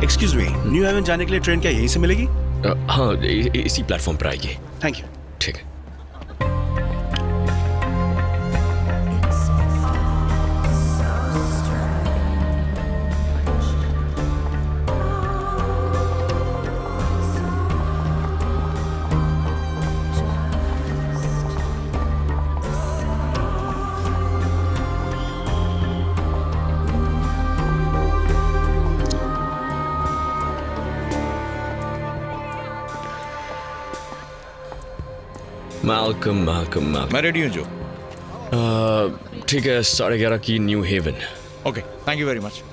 Excuse me, new haven जाने के लिए ट्रेन क्या यहीं से मिलेगी? हाँ, इसी प्लेटफॉर्म पर आइए। Thank you. ठीक है। मैल्कम। मैं रेडी हूँ जो। ठीक है, 11:30 की New Haven. Okay, thank you very much.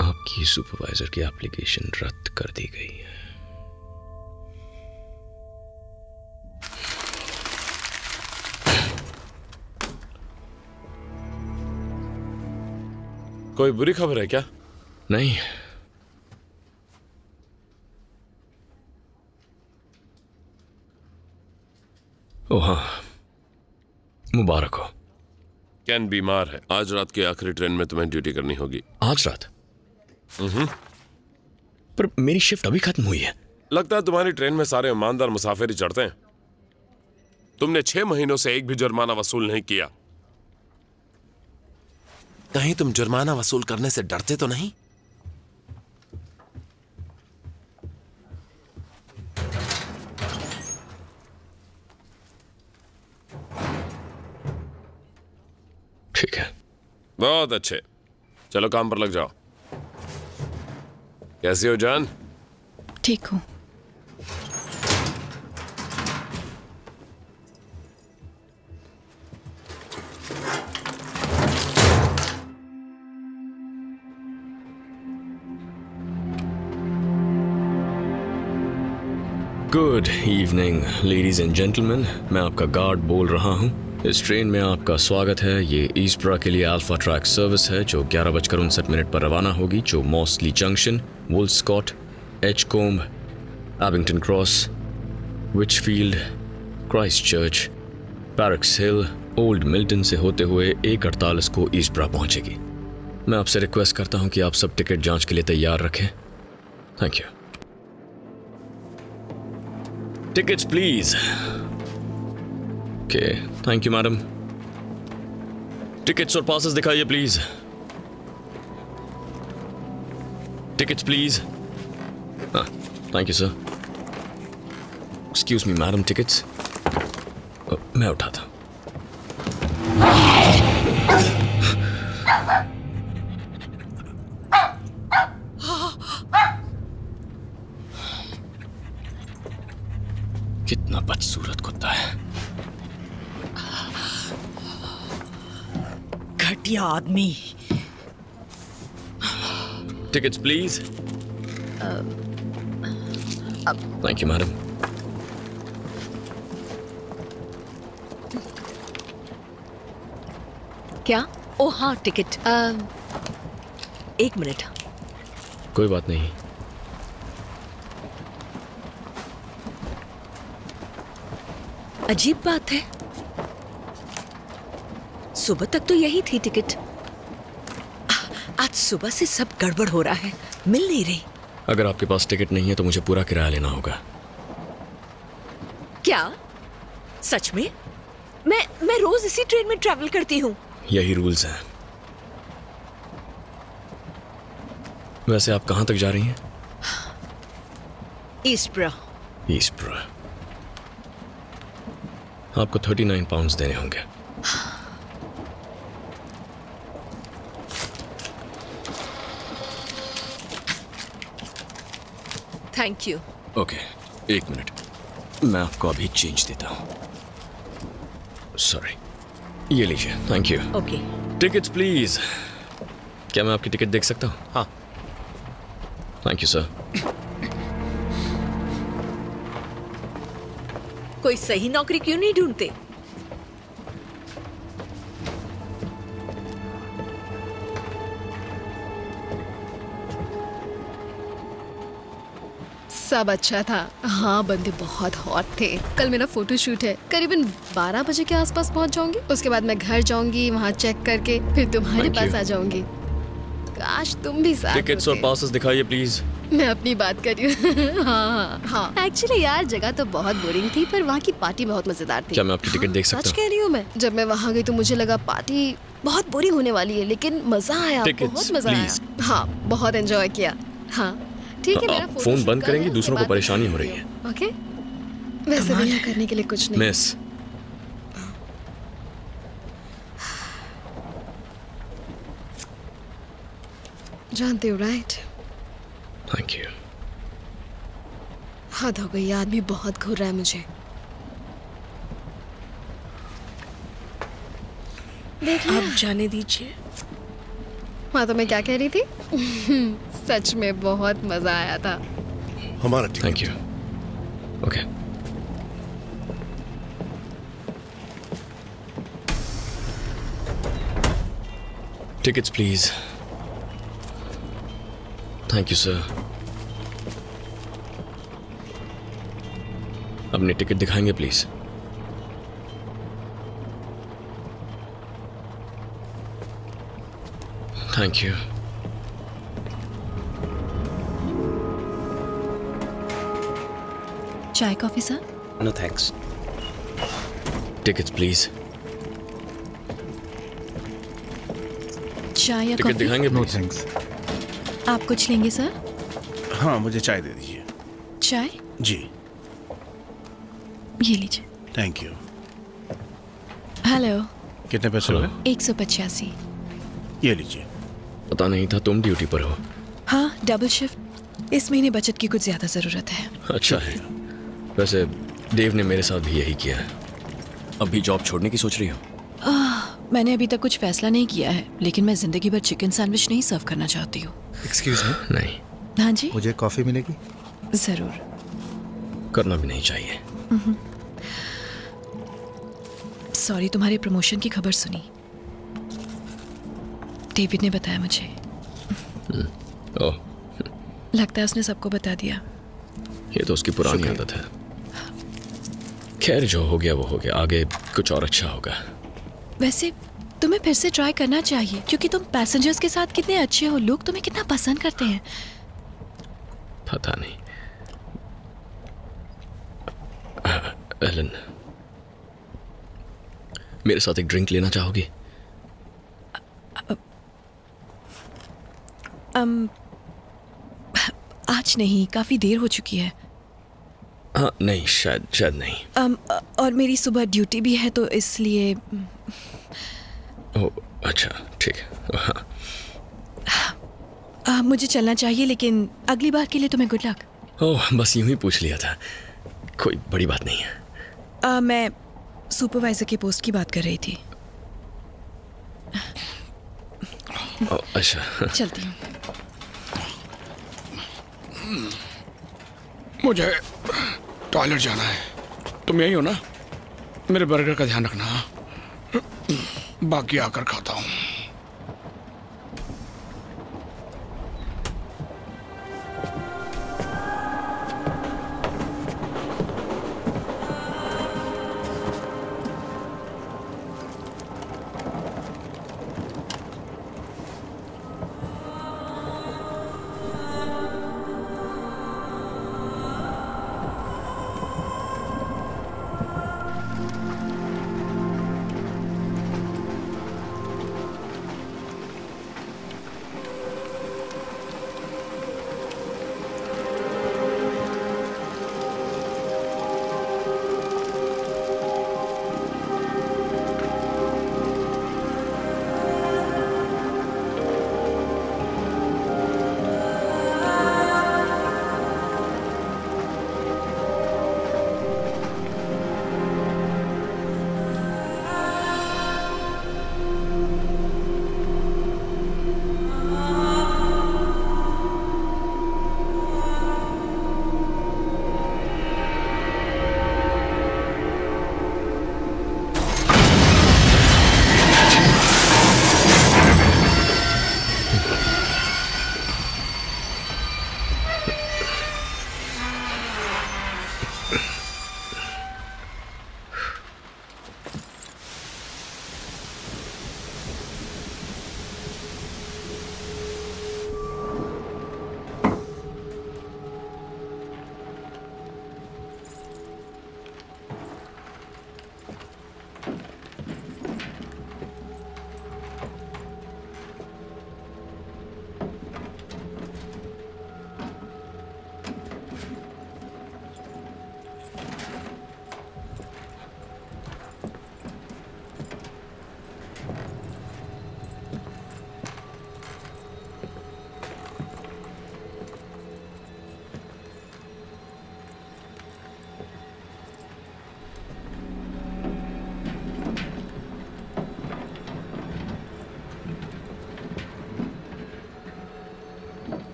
आपकी सुपरवाइजर की एप्लीकेशन रद्द कर दी गई है। कोई बुरी खबर है क्या? नहीं। ओ हाँ, मुबारक हो। कैन बीमार है। आज रात की आखिरी ट्रेन में तुम्हें ड्यूटी करनी होगी। आज रात? पर मेरी शिफ्ट अभी खत्म हुई है। लगता है तुम्हारी ट्रेन में सारे ईमानदार मुसाफिर ही चढ़ते हैं। तुमने 6 महीनों से एक भी जुर्माना वसूल नहीं किया। कहीं तुम जुर्माना वसूल करने से डरते तो नहीं? ठीक है। बहुत अच्छे, चलो काम पर लग जाओ। कैसी हो जान? ठीक हूँ। Good evening ladies and gentleman, मैं आपका गार्ड बोल रहा हूँ। इस ट्रेन में आपका स्वागत है। ये ईस्टब्रा के लिए अल्फा ट्रैक सर्विस है जो 11:59 पर रवाना होगी, जो मॉसली जंक्शन, वुल्स्कॉट, एचकोम्ब, एबिंगटन क्रॉस, विचफील्ड, क्राइस्ट चर्च, पैरक्स हिल, ओल्ड मिल्टन से होते हुए 1:48 को ईस्टब्रा पहुंचेगी। मैं आपसे रिक्वेस्ट करता हूं कि आप सब टिकट जांच के लिए तैयार रखें। Thank you. Tickets please. Okay, thank you madam. Tickets और पासेस दिखाइए प्लीज। Tickets please. हाँ, thank you sir. Excuse me madam, tickets. मैं उठाता। कितना बदसूरत कुत्ता है। घटिया आदमी। Tickets please. Thank you madam. क्या? ओ हाँ, टिकट। एक मिनट। कोई बात नहीं। अजीब बात है, सुबह तक तो यही थी टिकट। आज सुबह से सब गड़बड़ हो रहा है, मिल नहीं रही। अगर आपके पास टिकट नहीं है तो मुझे पूरा किराया लेना होगा। क्या? सच में? मैं रोज इसी ट्रेन में ट्रैवल करती हूँ। यही रूल्स हैं। वैसे आप कहाँ तक जा रही हैं? ईस्टब्रो। ईस्टब्रो। आपको 39 पाउंड्स देने होंगे। Thank you. ओके, एक मिनट, मैं आपको अभी चेंज देता हूँ। सॉरी, ये लीजिए। Thank you. Okay. Tickets please. क्या मैं आपकी टिकट देख सकता हूँ? हाँ। Thank you sir. कोई सही नौकरी क्यों नहीं ढूंढते? सब अच्छा था। हाँ, बंदे बहुत हॉट थे। कल मेरा फोटो शूट है, करीबन 12 बजे के आसपास पहुंच जाऊंगी। उसके बाद मैं घर जाऊंगी, वहाँ चेक करके फिर तुम्हारे Thank पास you. आ जाऊंगी। काश तुम भी साथ टिकट्स और होते। पासेस दिखाइए प्लीज। मैं अपनी बात कर रही हूँ। हाँ। एक्चुअली यार जगह तो बहुत बोरिंग थी, पर वहाँ की पार्टी बहुत मजेदार थी। क्या मैं आपकी टिकट देख सकता सच हूँ? कह रही हूँ मैं। जब मैं वहाँ गई तो मुझे लगा पार्टी बहुत बोरिंग होने वाली है, लेकिन मजा आया, Tickets, बहुत मजा please. आया। हाँ, बहुत एंजॉय किया। हाँ ठीक है, मेरा आप फोटो फोन शूट बंद कर करेंगी, रहे हैं, दूसरों उसके को बाद परेशानी हो मैं रही है। ओके, वैसे भी यहाँ करने के लिए कुछ नहीं। मिस, जानते हो राइट? Thank you. हद हो गई, आदमी बहुत घूर रहा है मुझे। देख लिया? आप जाने दीजिए। हाँ, तो मैं क्या कह रही थी? सच में बहुत मजा आया था। हमारा ticket. Thank you. Okay, tickets please. Thank you sir. अपनी टिकट दिखाएंगे प्लीज? Thank you. चाय coffee sir? No thanks. Tickets please. चाय या टिकट कॉफी? दिखाएंगे नो प्लीज? थैंक्स। आप कुछ लेंगे सर? हाँ, मुझे चाय दे दीजिए। चाय? जी, ये लीजिए। Thank you. हेलो। Hello. कितने पैसे हुए? 185। ये लीजिए। पता नहीं था तुम ड्यूटी पर हो। हाँ, डबल शिफ्ट। इस महीने बचत की कुछ ज्यादा जरूरत है। अच्छा है। वैसे देव ने मेरे साथ भी यही किया है। अभी जॉब छोड़ने की सोच रही हो? मैंने अभी तक कुछ फैसला नहीं किया है, लेकिन मैं जिंदगी भर चिकन सैंडविच नहीं सर्व करना चाहती हूँ। एक्सक्यूज मी, नहीं, हाँ जी, मुझे कॉफी मिलेगी? जरूर। करना भी नहीं चाहिए। सॉरी, तुम्हारे प्रमोशन की खबर सुनी। डेविड ने बताया मुझे। ओह, लगता है उसने सबको बता दिया। ये तो उसकी पुरानी आदत है। खैर, जो हो गया वो हो गया, आगे कुछ और अच्छा होगा। वैसे तुम्हें फिर से ट्राई करना चाहिए, क्योंकि तुम पैसेंजर्स के साथ कितने अच्छे हो, लोग तुम्हें कितना पसंद करते हैं। पता नहीं। एलन, मेरे साथ एक ड्रिंक लेना चाहोगी? आज नहीं, काफी देर हो चुकी है। हाँ, नहीं, शायद नहीं। और मेरी सुबह ड्यूटी भी है, तो इसलिए ओह, अच्छा, ठीक है। हाँ। मुझे चलना चाहिए, लेकिन अगली बार के लिए तुम्हें गुड लक। ओह, बस यूं ही पूछ लिया था, कोई बड़ी बात नहीं है। मैं सुपरवाइजर के पोस्ट की बात कर रही थी। ओह, अच्छा। चलती हूँ। मुझे टॉयलेट जाना है। तुम यही हो ना? मेरे बर्गर का ध्यान रखना। हाँ? बाकी आकर खाता हूँ।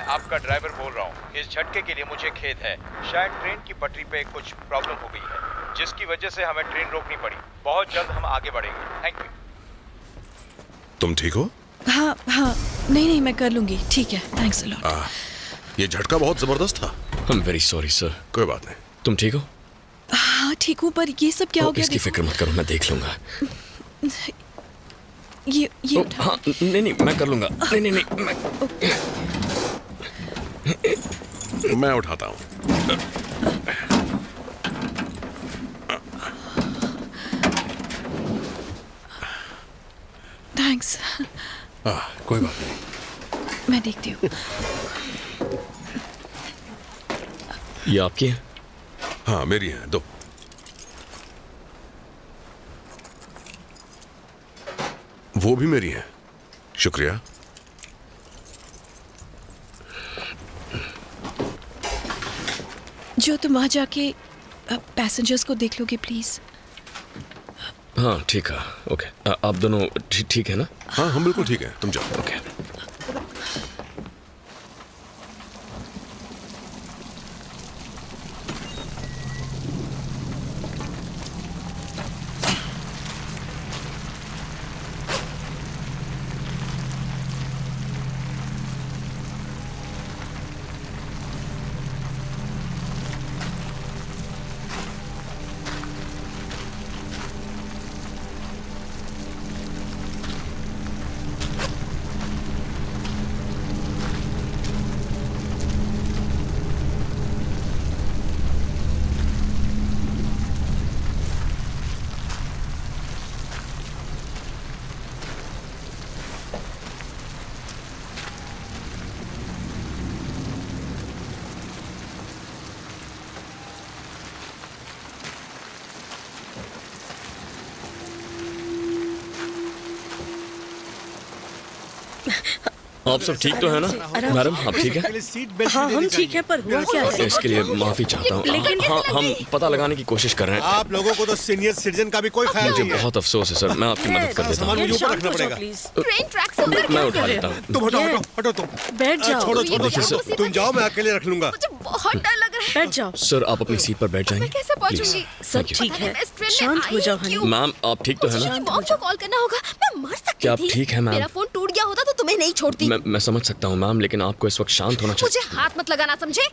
आपका ड्राइवर बोल रहा हूँ। इस झटके के लिए मुझे खेद है। शायद ट्रेन की पटरी पे कुछ प्रॉब्लम हो गई है, जिसकी वजह से हमें ट्रेन रोकनी पड़ी। बहुत जल्द हम आगे बढ़ेंगे। Thank you. तुम ठीक हो? हाँ हाँ, नहीं मैं कर लूंगी। ठीक है, थैंक्स अ लॉट। ये झटका बहुत जबरदस्त था। I am very sorry sir. कोई बात नहीं। तुम ठीक हो? हाँ ठीक हूँ, पर ये सब क्या हो गया? इसकी फिक्र मत करो, मैं देख लूंगा। ये हाँ नहीं मैं कर लूंगा। नहीं मैं उठाता हूँ। थैंक्स। कोई बात नहीं। मैं देखती हूँ। ये आपकी है? हाँ मेरी है, दो। वो भी मेरी है। शुक्रिया। जो तुम वहां जाके पैसेंजर्स को देख लोगे प्लीज। हाँ ठीक है, ओके। आप दोनों ठीक है ना? हाँ हम बिल्कुल ठीक है, तुम जाओ। ओके। आप सब ठीक तो है ना? मैडम आप ठीक है? हाँ हम ठीक है, पर हुआ क्या है? इसके लिए माफी चाहता हूँ। हाँ हम पता लगाने की कोशिश कर रहे हैं। आप लोगों को तो सीनियर सिटीजन का भी कोई ख्याल मुझे नहीं है। बहुत अफसोस है सर, मैं आपकी मदद कर देता सामान हूँ। मुझे ऊपर रखना पड़ेगा। ट्रेन ट्रैक से उतर मैं उठा लेता हूँ। तुम हटो हटो हटो तुम बैठ जाओ। छोड़ो देखिए सर, तुम जाओ, मैं अकेले रख लूंगा। मुझे बहुत डर लग रहा बैठ जाओ। सर आप अपनी सीट पर बैठ जाएंगे? मैं कैसे पहुंचूंगी? सब ठीक है, शांत हो जाओ हनी। मैम आप ठीक तो है ना? मॉम को कॉल करना होगा, मैं मर सकती क्या आप थी। ठीक है मैम? मेरा फोन टूट गया होता तो तुम्हें नहीं छोड़ती। मैं समझ सकता हूँ मैम, लेकिन आपको इस वक्त शांत होना चाहिए। मुझे हाथ मत लगाना, समझे?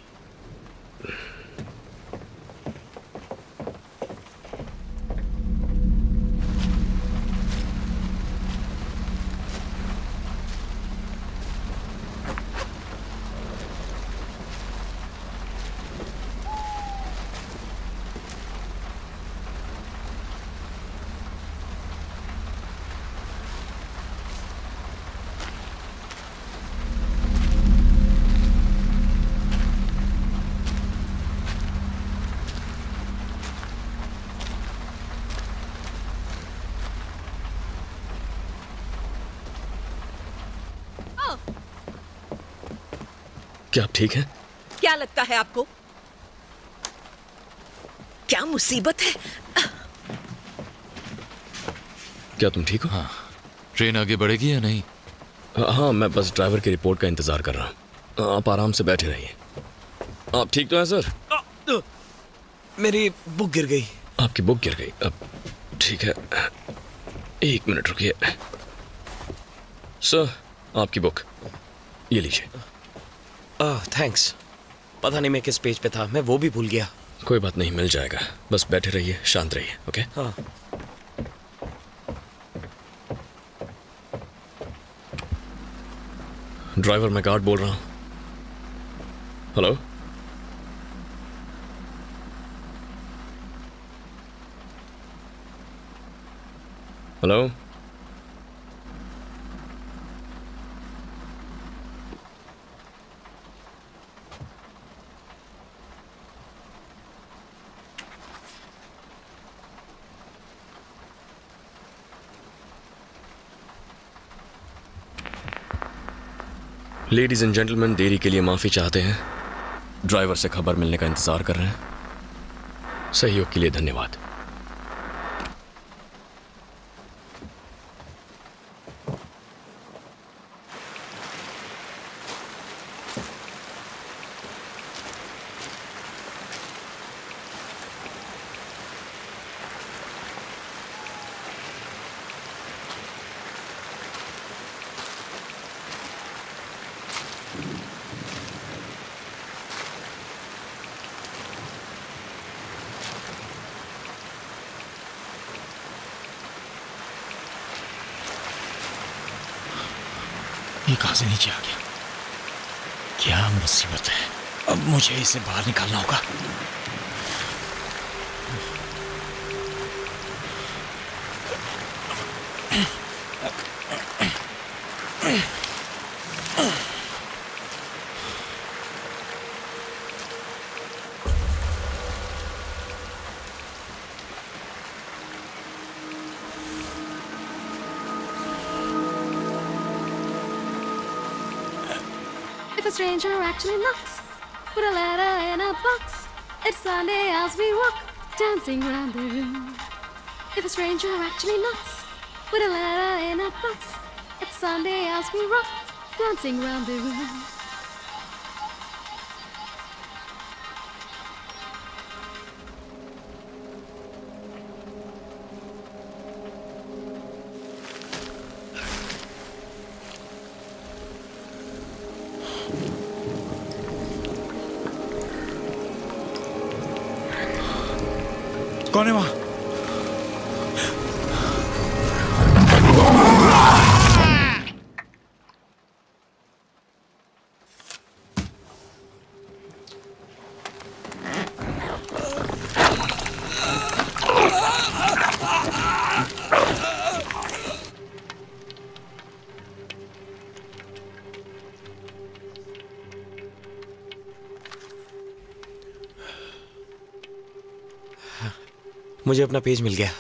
क्या आप ठीक हैं? क्या लगता है आपको? क्या मुसीबत है? क्या तुम ठीक हो? हाँ, ट्रेन आगे बढ़ेगी या नहीं? हाँ मैं बस ड्राइवर की रिपोर्ट का इंतजार कर रहा हूँ। आप आराम से बैठे रहिए। आप ठीक तो हैं सर? मेरी बुक गिर गई। आपकी बुक गिर गई? अब ठीक है, 1 मिनट रुकिए। सर आपकी बुक ये लीजिए। थैंक्स। पता नहीं मैं किस पेज पे था, मैं वो भी भूल गया। कोई बात नहीं, मिल जाएगा। बस बैठे रहिए, शांत रहिए। ओके? हाँ। ड्राइवर मैं गार्ड बोल रहा हूँ। Hello? Hello? Ladies and gentleman, देरी के लिए माफी चाहते हैं। ड्राइवर से खबर मिलने का इंतजार कर रहे हैं। सहयोग के लिए धन्यवाद। ये कहां से नीचे आ गया? क्या मुसीबत है? अब मुझे इसे बाहर निकालना होगा। If a stranger actually knocks with a letter in a box, it's Sunday as we walk, dancing round the room. If a stranger actually knocks with a letter in a box, it's Sunday as we rock, dancing round the room. कौन है वहां? मुझे अपना page मिल गया।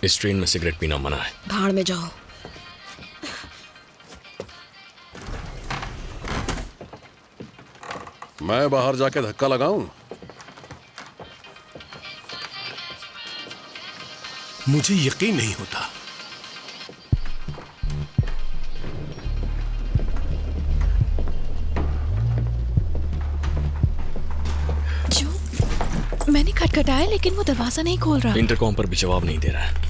इस train में cigarette पीना मना है। भाड़ में जाओ। मैं बाहर जाके धक्का लगाऊं? मुझे यकीन नहीं होता। जो मैंने खटखटाया लेकिन वो दरवाजा नहीं खोल रहा। इंटरकॉम पर भी जवाब नहीं दे रहा है।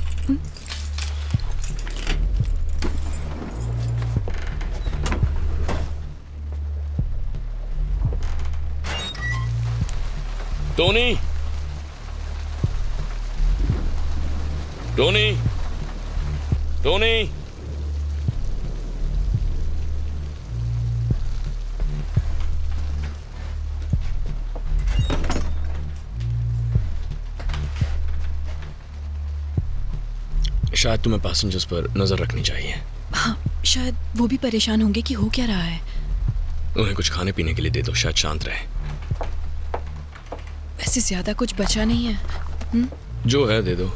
Tony, Tony, Tony. शायद तुम्हें पैसेंजर्स पर नजर रखनी चाहिए। हाँ, शायद वो भी परेशान होंगे कि हो क्या रहा है। उन्हें कुछ खाने पीने के लिए दे दो, शायद शांत रहे। वैसे ज्यादा कुछ बचा नहीं है। जो है दे दो।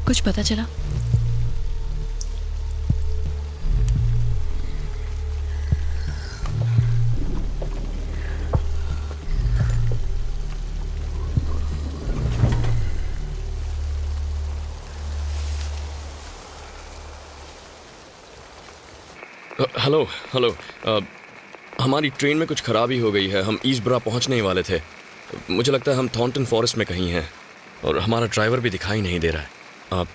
कुछ पता चला? हेलो हेलो, हमारी ट्रेन में कुछ खराबी हो गई है। हम ईस्टब्रा पहुंचने ही वाले थे। मुझे लगता है हम थॉर्नटन फॉरेस्ट में कहीं हैं और हमारा ड्राइवर भी दिखाई नहीं दे रहा है। आप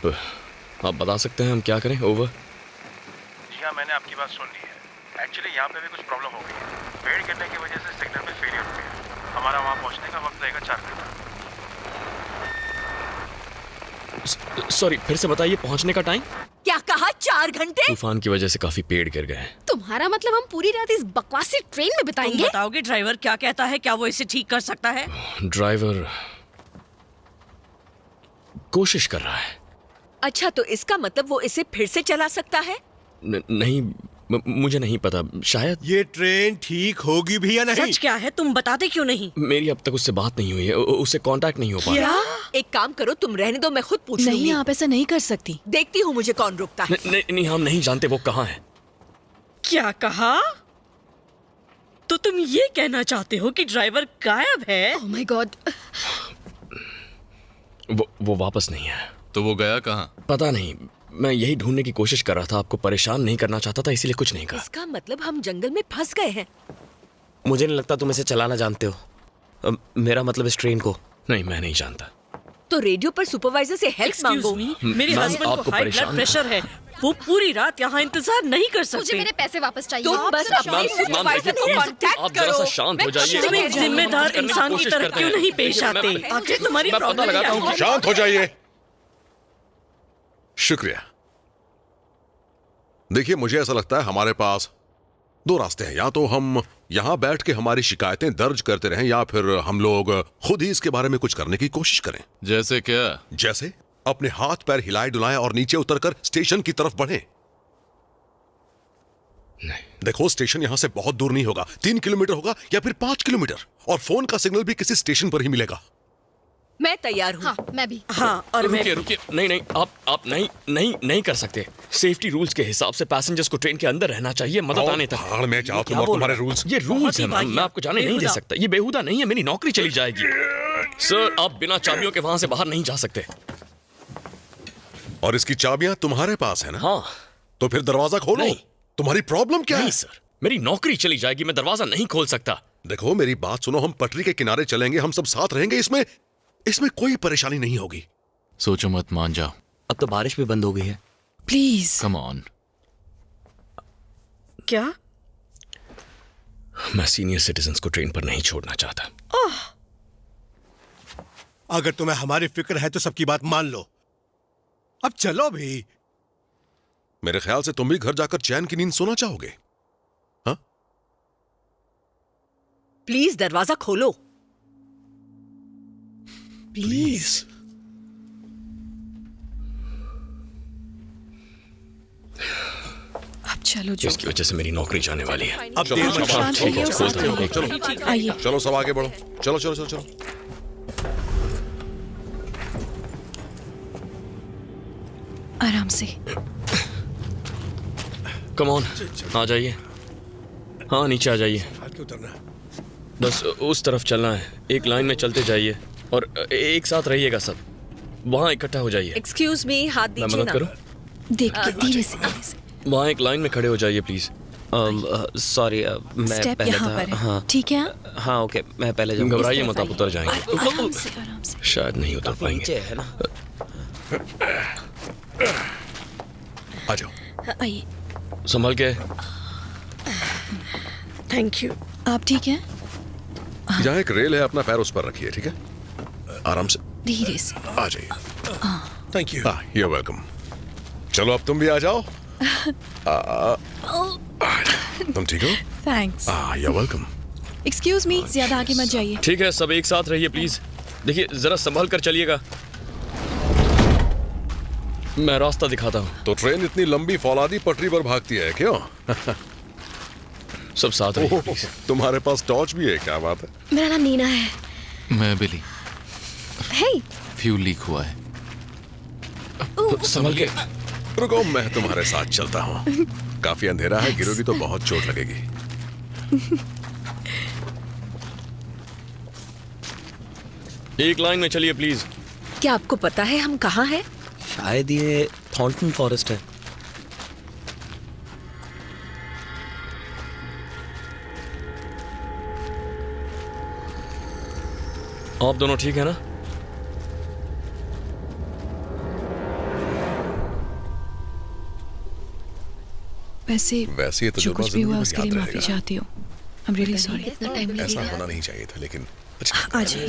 बता सकते हैं हम क्या करें? ओवर। जी हाँ, मैंने आपकी बात सुन ली है। एक्चुअली यहाँ पे भी कुछ प्रॉब्लम हो गई है। पेड़ गिरने की वजह से सिग्नल में फेलियर हो गया। हमारा वहाँ पहुँचने का वक्त लगेगा 4 घंटा। सॉरी, फिर से बताइए पहुंचने का टाइम। क्या कहा? 4 घंटे? तूफान की वजह से काफी पेड़ गिर गए। तुम्हारा मतलब हम पूरी रात इस बकवासी ट्रेन में बिताएंगे? बताओगे ड्राइवर क्या कहता है? क्या वो इसे ठीक कर सकता है? ड्राइवर कोशिश कर रहा है। अच्छा, तो इसका मतलब वो इसे फिर से चला सकता है? नहीं, मुझे नहीं पता, शायद। ये ट्रेन ठीक होगी भी या नहीं? सच क्या है? तुम बताते क्यों नहीं? मेरी अब तक उससे बात नहीं हुई है, उससे कांटेक्ट नहीं हो पा क्या? रहा। एक काम करो, तुम रहने दो, मैं खुद पूछ लूंगी। नहीं, आप ऐसा नहीं कर सकती। देखती हूँ मुझे कौन रोकता है। नहीं, हम नहीं जानते वो कहाँ है। क्या कहा? तो तुम ये कहना चाहते हो कि ड्राइवर गायब है? Oh my God. वो वापस नहीं है। तो वो गया कहाँ? पता नहीं, मैं यही ढूंढने की कोशिश कर रहा था। आपको परेशान नहीं करना चाहता था, इसीलिए कुछ नहीं कहा। इसका मतलब हम जंगल में फंस गए हैं। मुझे नहीं लगता तुम इसे चलाना जानते हो। मेरा मतलब इस ट्रेन को। नहीं, मैं नहीं जानता। तो रेडियो पर सुपरवाइजर से हेल्प मांगो। मेरे मैम, हस्बैंड आपको को हाई परेशान ब्लड प्रेशर है। वो पूरी रात यहाँ इंतजार नहीं कर सकते। मुझे मेरे पैसे वापस चाहिए। तुम बस अपने सुपरवाइजर को आप कांटेक्ट जरा सा करो। शांत हो जाइए। तुम एक जिम्मेदार इंसान की तरह क्यों नहीं पेश आते? आखिर तुम्हारी मैं पता प्रॉब्लम क्या लगाता हूँ। है? शांत हो जाइए। शुक्रिया। देखिए, मुझे ऐसा लगता है हमारे पास 2 रास्ते हैं। या तो हम यहां बैठ के हमारी शिकायतें दर्ज करते रहें, या फिर हम लोग खुद ही इसके बारे में कुछ करने की कोशिश करें। जैसे क्या? जैसे अपने हाथ पैर हिलाए डुलाएं और नीचे उतरकर स्टेशन की तरफ बढ़ें। देखो, स्टेशन यहां से बहुत दूर नहीं होगा। 3 किलोमीटर होगा या फिर 5 किलोमीटर, और फोन का सिग्नल भी किसी स्टेशन पर ही मिलेगा। मैं तैयार हूँ। हाँ, मैं भी। हाँ, और मैं रुकिए। नहीं, आप नहीं कर सकते। सेफ्टी रूल्स के हिसाब से पैसेंजर्स को ट्रेन के अंदर रहना चाहिए मदद आने तक। भाड़ में जाओ तुम और तुम्हारे रूल्स। ये रूल्स है मैम, मैं आपको जाने नहीं दे बेहुदा। सकता। ये बेहुदा नहीं है, मेरी नौकरी चली जाएगी। सर, आप बिना चाबियों के वहां से बाहर नहीं जा सकते। और इसकी चाबियां तुम्हारे पास है ना? हाँ। तो फिर दरवाजा खोलो। नहीं, तुम्हारी प्रॉब्लम क्या नहीं है? सर, मेरी नौकरी चली जाएगी, मैं दरवाजा नहीं खोल सकता। देखो मेरी बात सुनो, हम पटरी के किनारे चलेंगे, हम सब साथ रहेंगे, इसमें कोई परेशानी नहीं होगी। सोचो मत, मान जाओ। अब तो बारिश भी बंद हो गई है। प्लीज। Come on. क्या? मैं सीनियर सिटीजन्स को ट्रेन पर नहीं छोड़ना चाहता। अगर तुम्हें हमारी फिक्र है तो सबकी बात मान लो। अब चलो भी। मेरे ख्याल से तुम भी घर जाकर चैन की नींद सोना चाहोगे। हाँ? प्लीज दरवाजा खोलो। प्लीज। अब चलो जो। इसकी वजह से मेरी नौकरी जाने वाली है। अब देर मत शांत करो। रहिए और खोलता साथ हूँ। रहिए। चलो आइए। चलो सब आगे बढ़ो, चलो चलो चलो चलो। आराम से। कम ऑन, आ जाइए। हाँ, नीचे आ जाइए। हाथ क्यों उतरना? बस उस तरफ चलना है, एक लाइन में चलते जाइए और एक साथ रहिएगा सब। वहाँ इकट्ठा हो जाइए। एक्सक्यूज मी, हाथ मैं दीजिए मदद ना। करूँ? देख के धीरे से। वहाँ एक लाइन में खड़े हो जाइए प्लीज। सॉरी, मैं स्टेप पहले यहाँ था। पर है। हाँ ठीक है? हाँ, ओके, मैं पहले जाऊँगा। घबराइए मत, आप उतर जाएंगे। आराम से, आराम से। शायद नहीं उतर नीचे पाएंगे। है ना। आ जाओ। आइए। संभल के। Thank you. आप ठीक हैं? यहाँ एक रेल है, अपना पैर उस पर रखिए, ठीक है? आराम से धीरे से। आ जाइए। Thank you. You welcome. चलो अब तुम भी आ जाओ। तुम ठीक हो? Thanks. You welcome. Excuse me, ज्यादा आगे मत जाइए। ठीक है, सब एक साथ रहिए प्लीज। देखिए, जरा संभल कर चलिएगा। मैं रास्ता दिखाता हूँ। तो ट्रेन इतनी लंबी फौलादी पटरी पर भागती है क्यों? सब साथ रहिए प्लीज। तुम्हारे पास टॉर्च भी है, क्या बात है? मेरा नाम नीना है। मैं बिली। हे, फ्यूल लीक हुआ है। संभल के। रुको, मैं तुम्हारे साथ चलता हूँ। काफी अंधेरा है, गिरोगी तो बहुत चोट लगेगी। एक लाइन में चलिए प्लीज। क्या आपको पता है हम कहाँ हैं? शायद ये थॉर्नटन फॉरेस्ट है। आप दोनों ठीक है ना? वैसे ये जो तजुर्बा कुछ भी हुआ जिंदगी उसके में लिए याद माफी रहेगा। चाहती हूँ। I'm really sorry। ऐसा होना नहीं चाहिए था, लेकिन आ जाइए।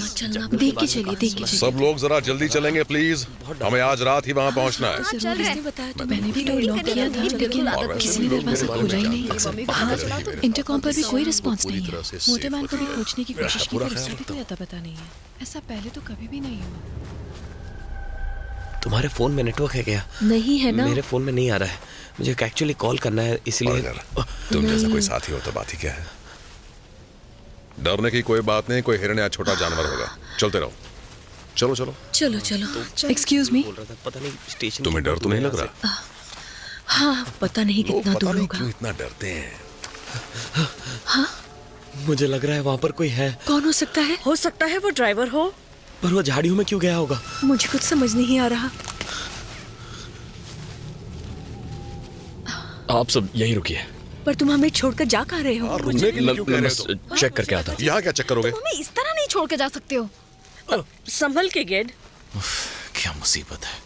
देख के चलिए, देख के चलिए। सब लोग जरा जल्दी चलेंगे प्लीज, हमें आज रात ही वहाँ पहुँचना है। जरूर किसने बताया? तो मैंने भी तो लॉक किया था, लेकिन किसी ने दरवाजा खोला ही नहीं। हाँ, इंटरकॉम पर भी कोई रिस्पॉन्स नहीं है। मोटे मैन को भी पूछने की कोशिश की, पर उसका भी कोई अता पता नहीं है। ऐसा पहले तो कभी भी नहीं हुआ। तुम्हारे फोन में नेटवर्क है क्या? नहीं है ना। मेरे फोन में नहीं आ रहा है। मुझे एक्चुअली कॉल करना है, इसलिए। अगर तुम जैसा कोई साथी हो तो बात ही क्या है। डरने की कोई बात नहीं, कोई हिरण या छोटा जानवर होगा। चलते रहो, चलो चलो। चलो चलो। Excuse me. बोल रहा था, पता नहीं स्टेशन। तुम्हें डर तो नहीं लग रहा? हाँ, पता नहीं लोग कितना पता दूर नहीं होगा। क्यों इतना डरते हैं। मुझे लग रहा है वहां पर कोई है। कौन हो सकता है? हो सकता है वो ड्राइवर हो। पर वो झाड़ियों में क्यों गया होगा? मुझे कुछ समझ नहीं आ रहा। आप सब यहीं रुकिए। पर तुम हमें छोड़कर जा कहाँ रहे हो? रुकने के लिए क्यों कह मैं रहे बस हो तुम? चेक करके आता हूँ। यहाँ क्या चेक करोगे? हमें इस तरह नहीं छोड़ के जा सकते हो। संभल के गेड। क्या मुसीबत है।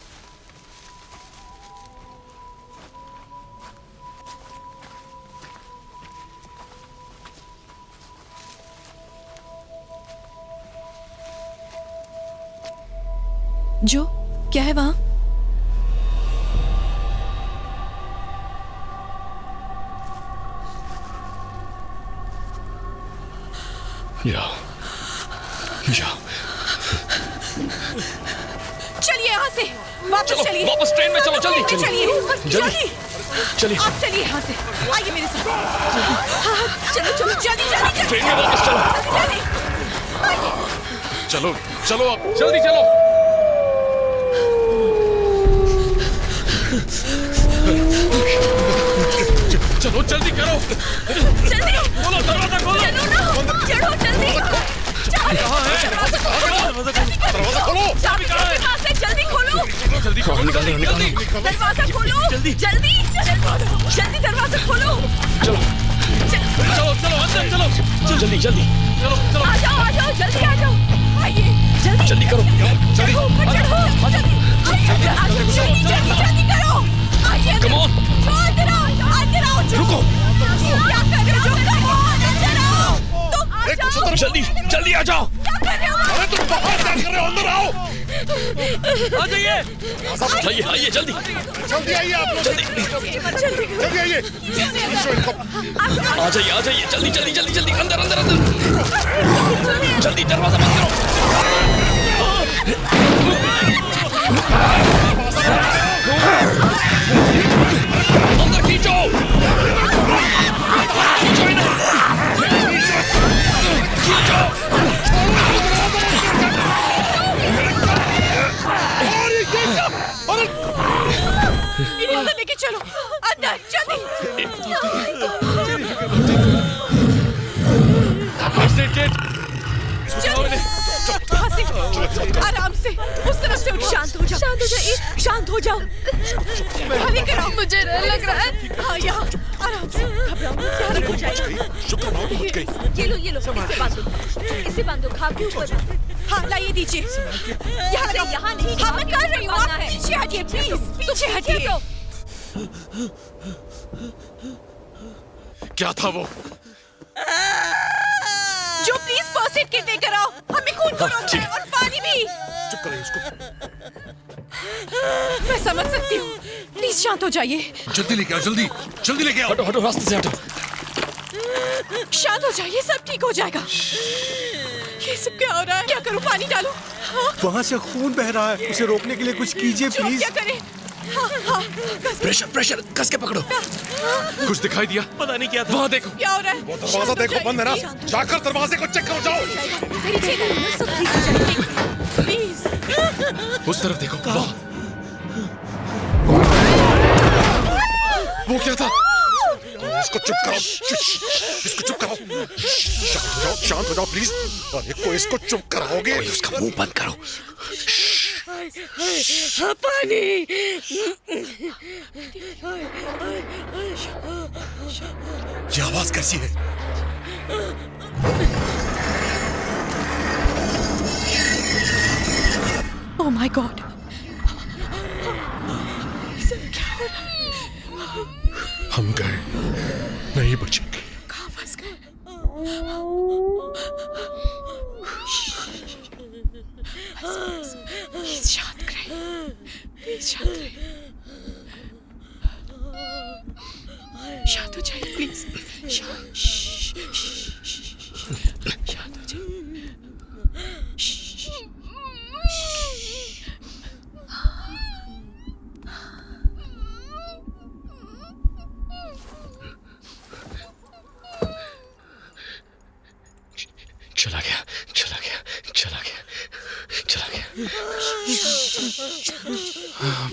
जो क्या है वहाँ? जाओ जाओ। चलिए यहाँ से, वापस चलो, चलिए। वापस ट्रेन में चलो, जल्दी, ट्रेन में चलिए। चलिए, जल्दी। चलिए। आप चलिए यहाँ से, आइए मेरे साथ। हाँ, चलो चलो, जल्दी जल्दी ट्रेन में वापस चलो। जल्दी। चलो चलो अब। जल्दी चलो। चलो जल्दी करो। जल्दी खोलो दरवाजा, खोलो। चलो ना, चढ़ो जल्दी। दरवाजा खोलो। चाबी कहाँ है? जल्दी खोलो। जल्दी खोलो। निकाल रहा हूँ। दरवाजा खोलो जल्दी जल्दी जल्दी दरवाजा खोलो। चलो अंदर चलो। जल्दी जल्दी आ जाओ जल्दी आ जाओ। आइए जल्दी जल्दी करो। चढ़ो ऊपर चढ़ो जल्दी करो। आइए Come on। अंदर आओ रुको। क्या कर रहे हो? अंदर आओ तुम। जल्दी जल्दी आ जाओ। क्या कर रहे हो? अरे तुम बाहर क्या कर रहे हो? अंदर आओ। आ जाइए आइए जल्दी जल्दी आइए आप लोग। जल्दी आइए। आ जाइए जल्दी अंदर जल्दी दरवाजा बंद करो। अंदर खींचो इन्हें। खींचो। इन्हें अंदर लेके चलो। अंदर जल्दी। आराम से उस तरफ से उठो। शांत हो जाओ। खाली कराओ। मुझे डर लग रहा है। हाँ यहाँ आराम से घबराओ मत। ये लो इसे बांधो खाप के ऊपर। हाँ लाइए दीजिए। यहाँ नहीं। हाँ मैं कर रही हूँ। आप पीछे हटिए प्लीज। पीछे हटिए। क्या था वो? जो प्लीज फर्स्ट एड किट लेकर आओ। हमें खून को रोकना है और पानी भी। चुप करिए इसको। मैं समझ सकती हूँ। प्लीज शांत हो जाइए। जल्दी लेके आओ। जल्दी लेके आओ। हटो रास्ते से हटो। शांत हो जाइए सब ठीक हो जाएगा। ये सब क्या हो रहा है? क्या करूँ? पानी डालूं? हाँ? वहाँ से खून बह रहा है, उसे रोकने के लिए कुछ कीजिए प्लीज। क्या करें? हाँ, प्रेशर कस के पकड़ो। कुछ दिखाई दिया? पता नहीं क्या था। वहाँ देखो। क्या हो रहा है? वो दरवाजा देखो बंद है ना। जाकर दरवाजे को चेक करो जाओ। प्लीज उस तरफ देखो। वहाँ। वो क्या था? इसको चुप करो। इसको चुप करो। शांत हो जाओ प्लीज। अरे कोई इसको चुप कराओगे? उसका मुंह बंद करो। पानी। ये आवाज कैसी है? Oh my God. क्या हो रहा है? हम गए, नहीं बचेंगे। कहाँ फंस गए? शांत रहिए। शांत हो जाइए प्लीज। शांत हो जाइए। चला गया।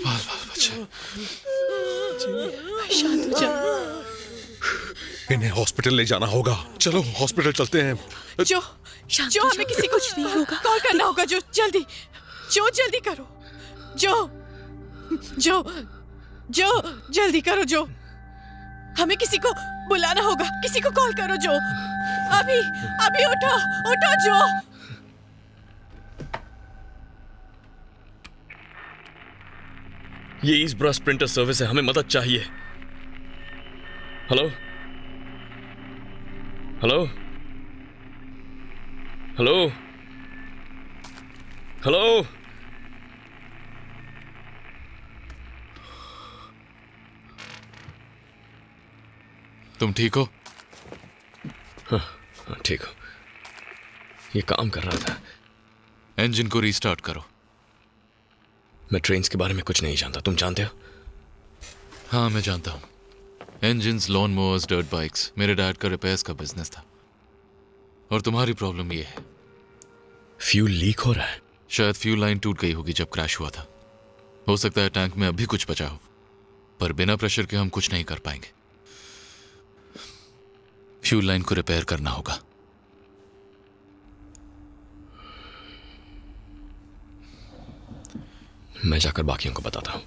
बाल बच्चे। शांत हो जाओ। इन्हें हॉस्पिटल ले जाना होगा। चलो हॉस्पिटल चलते हैं। जो हमें किसी को कॉल करना होगा। जो जल्दी करो। जो जल्दी करो। जो हमें किसी को बुलाना होगा। किसी को कॉल करो। जो अभी उठो जो। ये ईस्ट ब्रश प्रिंटर सर्विस है, हमें मदद चाहिए। हेलो तुम ठीक हो? हाँ, ठीक हो। ये काम कर रहा था। इंजन को रीस्टार्ट करो। मैं ट्रेन्स के बारे में कुछ नहीं जानता, तुम जानते हो? हाँ मैं जानता हूँ। Engines, lawn mowers, dirt bikes, मेरे डैड का रिपेयर्स का बिजनेस था। और तुम्हारी प्रॉब्लम ये है, फ्यूल लीक हो रहा है। शायद फ्यूल लाइन टूट गई होगी जब क्रैश हुआ था। हो सकता है टैंक में अभी कुछ बचा हो, पर बिना प्रेशर के हम कुछ नहीं कर पाएंगे। फ्यूल लाइन को रिपेयर करना होगा। मैं जाकर बाकियों को बताता हूँ।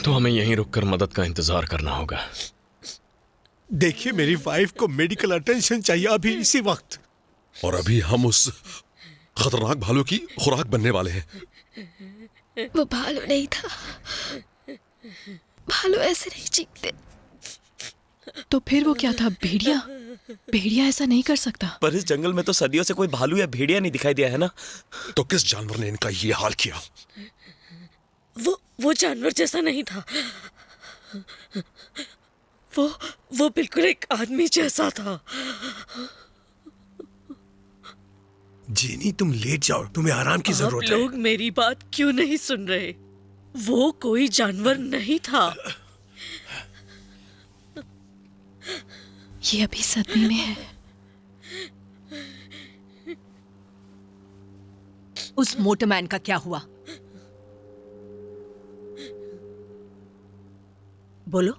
तो हमें यहीं रुककर मदद का इंतजार करना होगा। देखिए, मेरी वाइफ को मेडिकल अटेंशन चाहिए अभी इसी वक्त। और अभी हम उस खतरनाक भालू की खुराक बनने वाले हैं। वो भालू नहीं था। भालू ऐसे नहीं चीखते। तो फिर वो क्या था? भेड़िया? भेड़िया ऐसा नहीं कर सकता। पर इस जंगल में तो सदियों से कोई भालू या भेड़िया नहीं दिखाई दिया है ना। तो किस जानवर ने इनका ये हाल किया? वो जानवर जैसा नहीं था। वो बिल्कुल एक आदमी जैसा था। जीनी, तुम लेट जाओ, तुम्हें आराम की जरूरत है। आप लोग मेरी बात क्यों नहीं सुन रहे? वो कोई जानवर नहीं था। ये अभी सदमे में है। उस मोटरमैन का क्या हुआ? बोलो।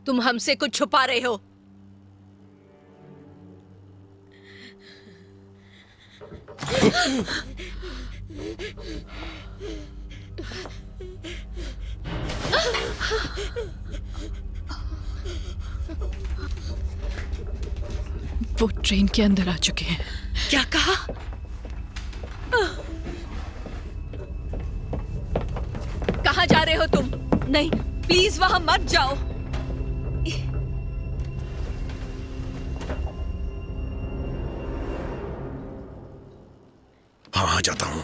तुम हमसे कुछ छुपा रहे हो। वो ट्रेन के अंदर आ चुके हैं। क्या कहा? कहाँ जा रहे हो तुम? नहीं, प्लीज वहां मत जाओ। हाँ, जाता हूँ।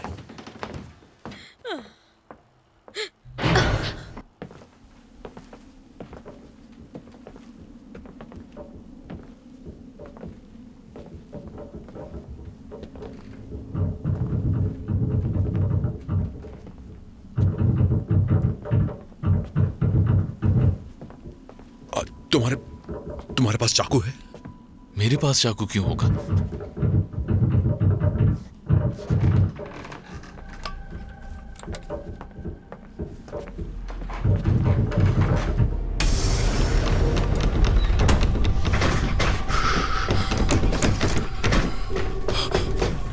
तुम्हारे पास चाकू है? मेरे पास चाकू क्यों होगा?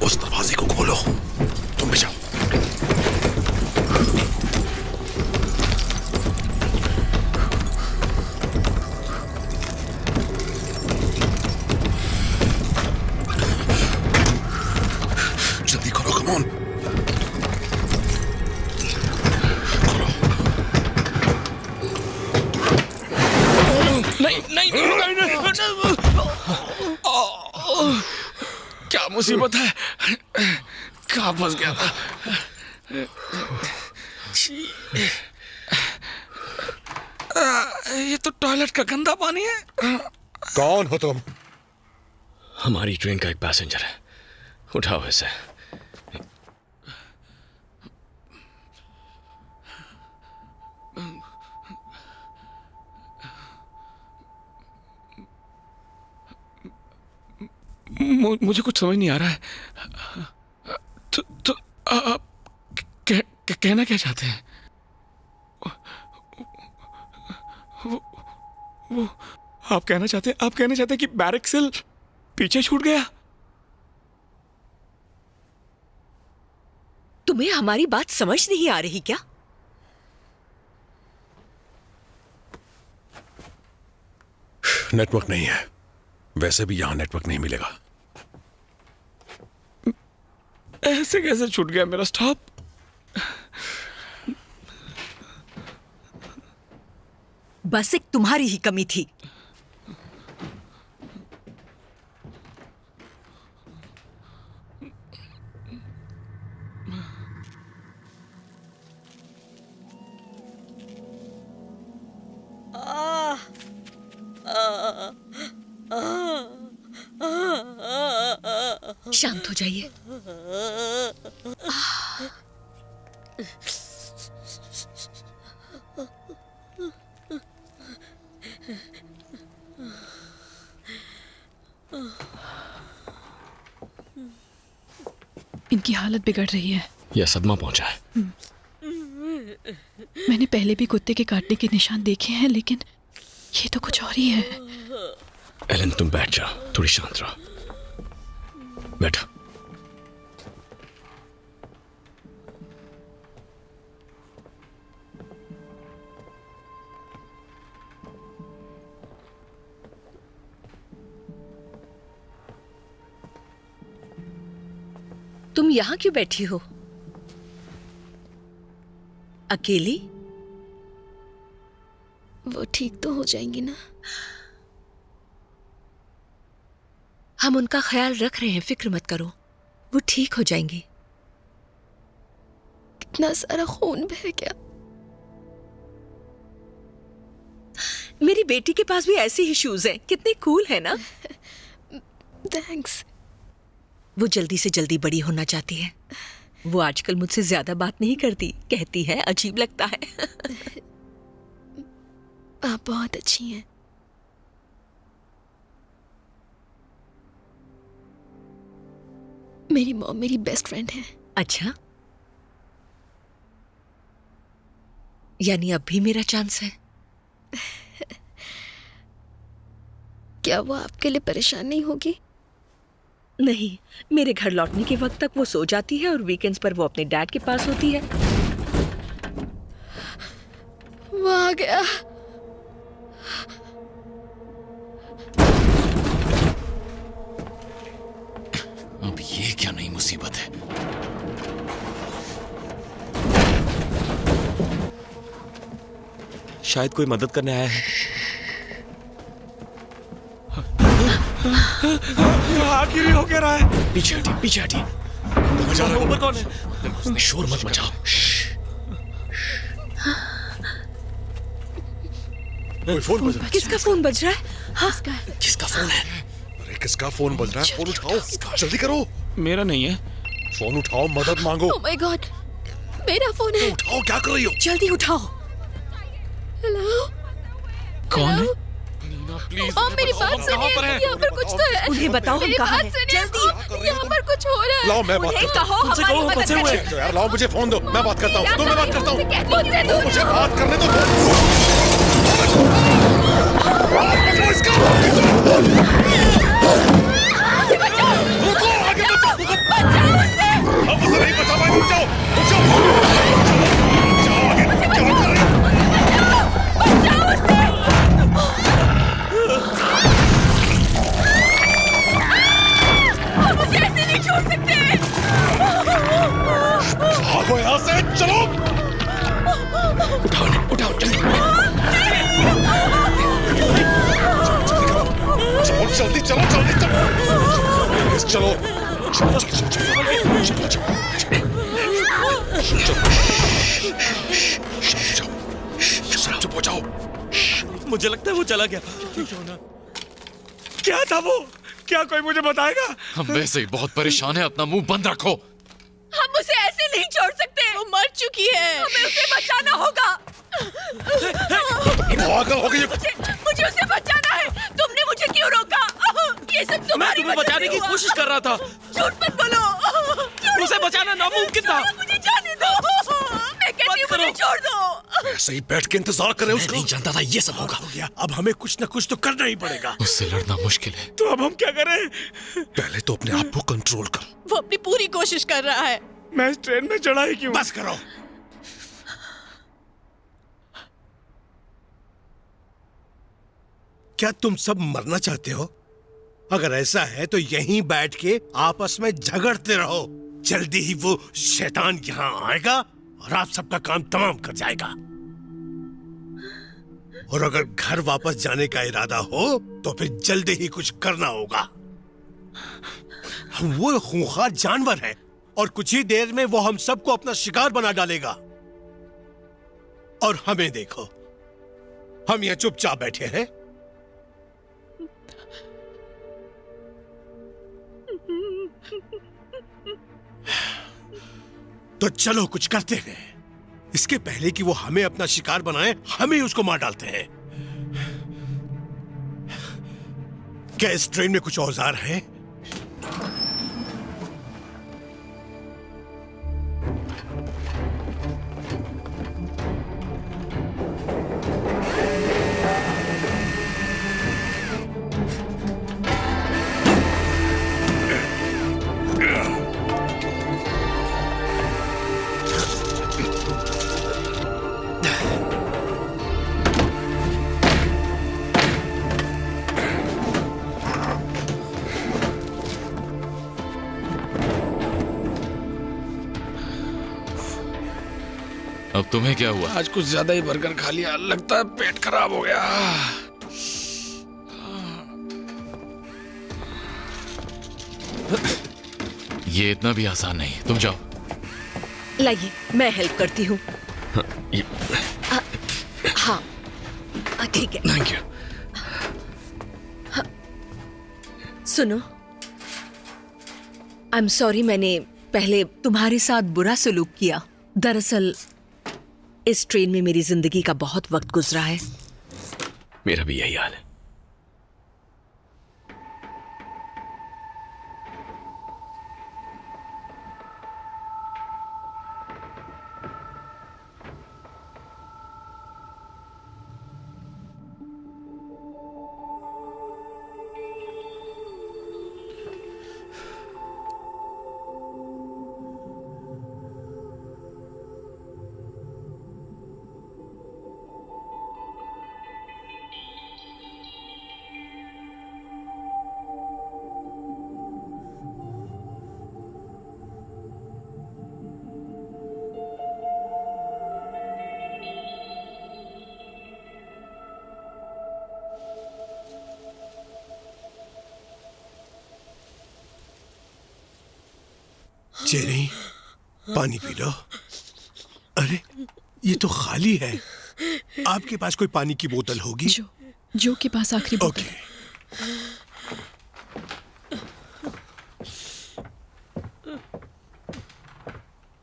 उस दरवाजे को खोलो। तुम भी जाओ। जल्दी करो, कम ऑन। नहीं, क्या मुसीबत है? कहाँ फंस गया था? ये तो टॉयलेट का गंदा पानी है। कौन हो तुम? हमारी ट्रेन का एक पैसेंजर है, उठाओ इसे। मुझे कुछ समझ नहीं आ रहा है। तो आप कहना क्या चाहते हैं? वो आप कहना चाहते हैं कि बैरक सेल पीछे छूट गया? तुम्हें हमारी बात समझ नहीं आ रही क्या? नेटवर्क नहीं है। वैसे भी यहां नेटवर्क नहीं मिलेगा। ऐसे कैसे छूट गया मेरा स्टॉप? बस एक तुम्हारी ही कमी थी। शांत हो जाइए। इनकी हालत बिगड़ रही है। यह सदमा पहुंचा है। मैंने पहले भी कुत्ते के काटने के निशान देखे हैं, लेकिन ये तो कुछ और ही है। एलन तुम बैठ जा, थोड़ी शांत रहो। बैठो। तुम यहाँ क्यों बैठी हो? अकेली? वो ठीक तो हो जाएंगी ना? हम उनका ख्याल रख रहे हैं, फिक्र मत करो, वो ठीक हो जाएंगी। इतना सारा खून बह गया। मेरी बेटी के पास भी ऐसे ही शूज हैं, कितने कूल है ना? थैंक्स। वो जल्दी से जल्दी बड़ी होना चाहती है। वो आजकल मुझसे ज्यादा बात नहीं करती, कहती है अजीब लगता है। आप बहुत अच्छी हैं। मेरी मॉम मेरी बेस्ट फ्रेंड है। अच्छा, यानी अब भी मेरा चांस है? क्या वो आपके लिए परेशान नहीं होगी? नहीं, मेरे घर लौटने के वक्त तक वो सो जाती है और वीकेंड्स पर वो अपने डैड के पास होती है। वो आ गया। अब ये क्या नई मुसीबत है? शायद कोई मदद करने आया है। आखिर हो क्या रहा है? पीछे हटी, पीछे हटी। ऊपर कौन है? शोर मत मचाओ। कोई फोन बज रहा है। किसका फोन बज रहा है? हाँ, किसका फोन है? अरे किसका फोन बज रहा है? फोन उठाओ, जल्दी करो। मेरा नहीं है। फोन उठाओ, मदद मांगो। ओह माय गॉड, मेरा फोन है। उठाओ, क्या कर रही हो? जल्दी उठाओ। हेलो, कौन है? प्लीज मेरी बात सुनिए, यहाँ पर कुछ तो है। उन्हें बताओ हम मेरी कहाँ बात हैं। सुनिए, जल्दी। यहाँ पर कुछ हो रहा है। लाओ मैं बात उन्हें करता हूँ। कहो हमारी मदद फंसे हुए करें। तो यार लाओ मुझे फोन दो, मैं बात करता हूँ। तो मैं बात करता हूँ। मुझसे दूर मुझे रहो। बात करने दो। इसका रुको, आगे मत जाओ। हम उसे नहीं बचा पाएंगे। रुक जाओ, रुक जाओ। जाओ आगे, क्या कर रही हो? मुझे ऐसे नहीं छोड़ सकते। भागो यहाँ से, चलो। उठाओ, उठाओ, जल्दी। चलो जल्दी, चलो जल्दी, चलो चलो चलो चलो। चुप हो जाओ। मुझे लगता है वो चला गया। क्या था वो? क्या कोई मुझे बताएगा? हम वैसे ही बहुत परेशान है, अपना मुंह बंद रखो। हम उसे ऐसे नहीं छोड़ सकते। वो मर चुकी है। हमें उसे बचाना होगा। पागल हो गई। मुझे उसे बचाना है। तुमने मुझे क्यों रोका? ये सब मैं तुम्हारी तुम्हें वजह बचाने से की हुआ। कोशिश कर रहा था। झूठ मत बोलो। उसे बचाना नामुमकिन था। मुझे जाने दो। मैं कहती हूँ मुझे छोड़ दो। ऐसे ही बैठ के इंतजार करे उसका। नहीं जानता था ये सब होगा। हो गया, अब हमें कुछ ना कुछ तो करना ही पड़ेगा। उससे लड़ना मुश्किल है। तो अब हम क्या करें? पहले तो अपने आप को कंट्रोल कर। वो अपनी पूरी कोशिश कर रहा है। मैं इस ट्रेन में चढ़ा ही क्यों? बस करो। क्या तुम सब मरना चाहते हो? अगर ऐसा है तो यहीं बैठ के आपस में झगड़ते रहो। जल्दी ही वो शैतान यहाँ आएगा और आप सबका काम तमाम कर जाएगा। और अगर घर वापस जाने का इरादा हो तो फिर जल्दी ही कुछ करना होगा। वो खूंखार जानवर है और कुछ ही देर में वो हम सबको अपना शिकार बना डालेगा। और हमें देखो, हम यहाँ चुपचाप बैठे हैं। तो चलो कुछ करते हैं। इसके पहले कि वो हमें अपना शिकार बनाए, हम ही उसको मार डालते हैं। क्या इस ट्रेन में कुछ औजार हैं? अब तुम्हें क्या हुआ? आज कुछ ज्यादा ही बर्गर खा लिया, लगता है पेट खराब हो गया। ये इतना भी आसान नहीं, तुम जाओ। लाइए, मैं हेल्प करती हूँ। हाँ, ठीक है। Thank you. सुनो, आई एम सॉरी, मैंने पहले तुम्हारे साथ बुरा सलूक किया। दरअसल इस ट्रेन में मेरी जिंदगी का बहुत वक्त गुजरा है। मेरा भी यही हाल है। जेरी, पानी पी लो। अरे ये तो खाली है। आपके पास कोई पानी की बोतल होगी? जो के पास आखिरी बोतल। ओके।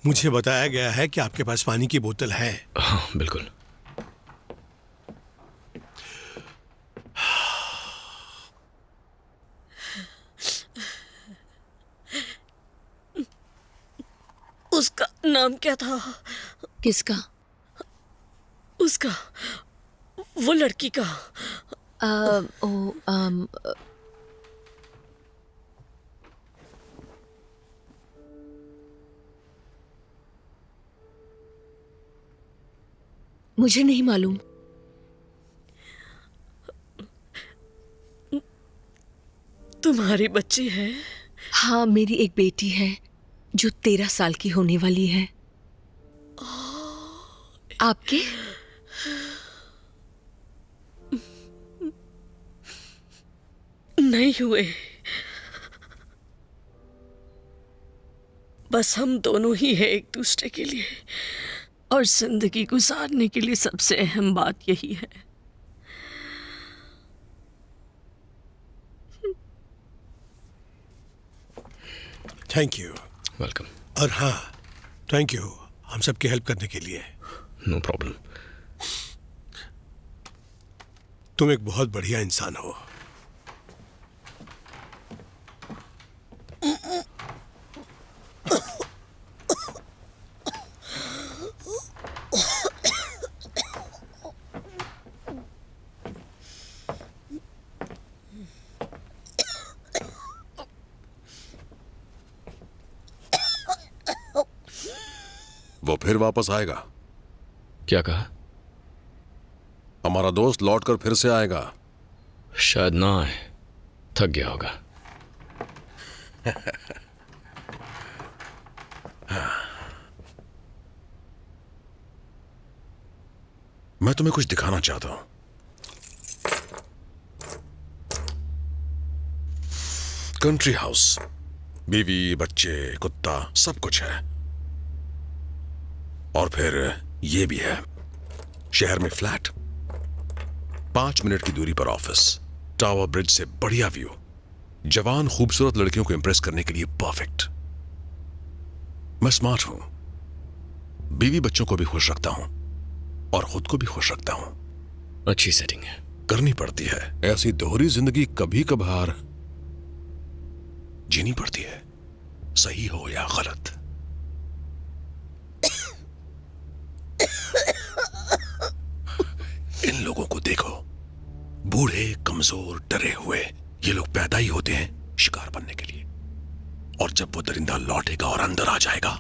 मुझे बताया गया है कि आपके पास पानी की बोतल है। हाँ बिल्कुल। उसका नाम क्या था? किसका? उसका, वो लड़की का। मुझे नहीं मालूम। तुम्हारी बच्ची है? हाँ, मेरी एक बेटी है जो 13 साल की होने वाली है। आपके? नहीं हुए। बस हम दोनों ही हैं एक दूसरे के लिए, और जिंदगी गुजारने के लिए सबसे अहम बात यही है। Thank you. वेलकम। और हाँ, थैंक यू हम सबकी हेल्प करने के लिए। No problem. तुम एक बहुत बढ़िया इंसान हो। वो फिर वापस आएगा। क्या कहा? हमारा दोस्त लौटकर फिर से आएगा। शायद ना आए, थक गया होगा। मैं तुम्हें कुछ दिखाना चाहता हूं। कंट्री हाउस, बीवी, बच्चे, कुत्ता, सब कुछ है। और फिर ये भी है, शहर में फ्लैट, 5 मिनट की दूरी पर ऑफिस, टावर ब्रिज से बढ़िया व्यू, जवान खूबसूरत लड़कियों को इंप्रेस करने के लिए परफेक्ट। मैं स्मार्ट हूं, बीवी बच्चों को भी खुश रखता हूं और खुद को भी खुश रखता हूं। अच्छी सेटिंग है। करनी पड़ती है, ऐसी दोहरी जिंदगी कभी कभार जीनी पड़ती है, सही हो या गलत। इन लोगों को देखो, बूढ़े, कमजोर, डरे हुए। ये लोग पैदा ही होते हैं शिकार बनने के लिए, और जब वो दरिंदा लौटेगा और अंदर आ जाएगा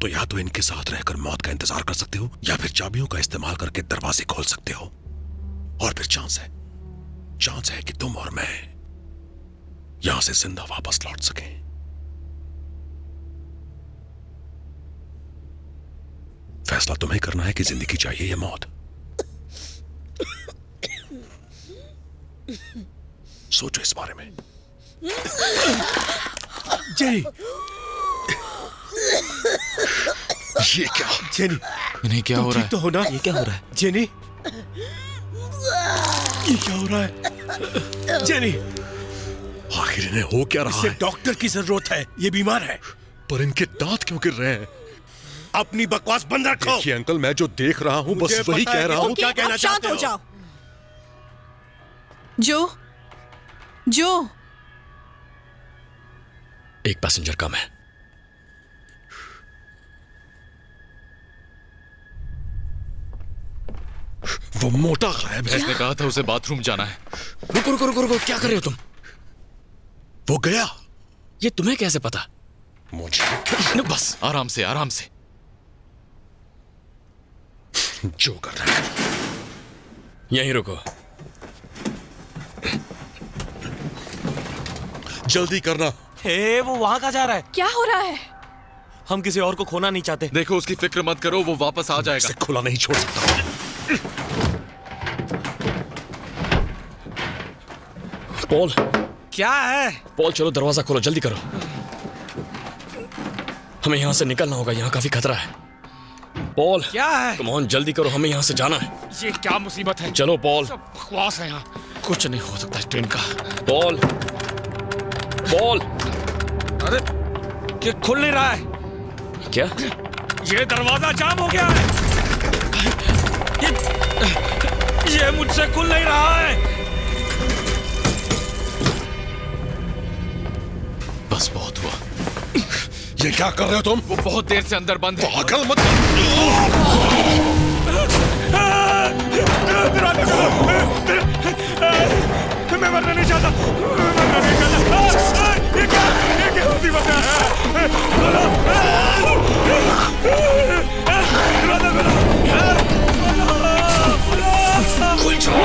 तो या तो इनके साथ रहकर मौत का इंतजार कर सकते हो, या फिर चाबियों का इस्तेमाल करके दरवाजे खोल सकते हो। और फिर चांस है कि तुम और मैं यहां से जिंदा वापस लौट सकें। फैसला फैसला तुम्हें करना है कि जिंदगी चाहिए या मौत। सोचो इस बारे में। जेनी, ये क्या? जेनी, इन्हें क्या हो रहा है? तो हो ना? ये क्या हो रहा है? जेनी, ये क्या हो रहा है? जेनी, आखिर इन्हें हो क्या रहा इसे है? डॉक्टर की जरूरत है, ये बीमार है। पर इनके दांत क्यों गिर रहे हैं? अपनी बकवास बंद रखो। देखिए अंकल, मैं जो देख रहा हूं बस वही कह रहा हूं। क्या कहना शांत चाहते हो हो? जाओ। जो एक पैसेंजर कम है। वो मोटा गायब है। इसने कहा था उसे बाथरूम जाना है। रुको रुको रुको रुको, क्या कर रहे हो तुम? वो गया। ये तुम्हें कैसे पता? मुझे बस आराम से आराम से। जो कर रहा है। यहीं रुको। जल्दी करना। हे, वो वहां कहाँ जा रहा है? क्या हो रहा है? हम किसी और को खोना नहीं चाहते। देखो उसकी फिक्र मत करो, वो वापस आ जाएगा। इसे खुला नहीं छोड़ सकता। पॉल, क्या है? पॉल चलो दरवाजा खोलो, जल्दी करो। हमें यहां से निकलना होगा, यहां काफी खतरा है। पॉल, क्या है? कम ऑन, जल्दी करो, हमें यहां से जाना है। ये क्या मुसीबत है? चलो पॉल। सब बकवास है यहाँ, कुछ नहीं हो सकता इस ट्रेन का। Paul, Paul. अरे ये खुल नहीं रहा है। क्या? ये दरवाजा जाम हो गया है। ये मुझसे खुल नहीं रहा है। बस बहुत हुआ। ये क्या कर रहे हो तुम? वो बहुत देर से अंदर बंद है। पागल मत। मैं मरना नहीं चाहता। ये क्या मुसीबत है? खुल जाओ।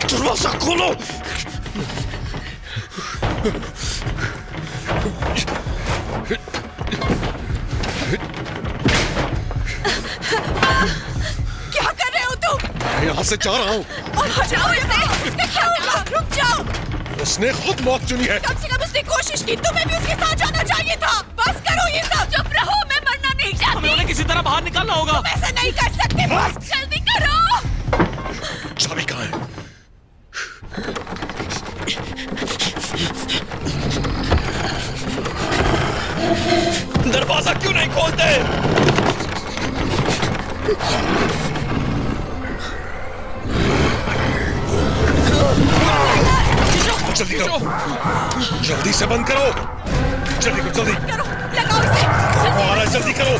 दरवाजा खोलो। क्या कर रहे हो तुम? मैं यहाँ से जा रहा हूँ। और हटाओ इसे। इसने क्या हुआ? रुक जाओ। उसने खुद मौत चुनी है। कम से कम उसने कोशिश की, तुम्हें भी उसके साथ जाना चाहिए था। बस करो ये सब। चुप रहो, मैं मरना नहीं चाहती। हमें उन्हें किसी तरह बाहर निकालना होगा। तुम ऐसा नहीं कर सकते। बस जल्दी करो। चाबी कहाँ है? दरवाजा क्यों नहीं खोलते? जल्दी करो, जल्दी से बंद करो। जल्दी करो, जल्दी करो, लगाओ इसे। वो आ रहा है, जल्दी करो।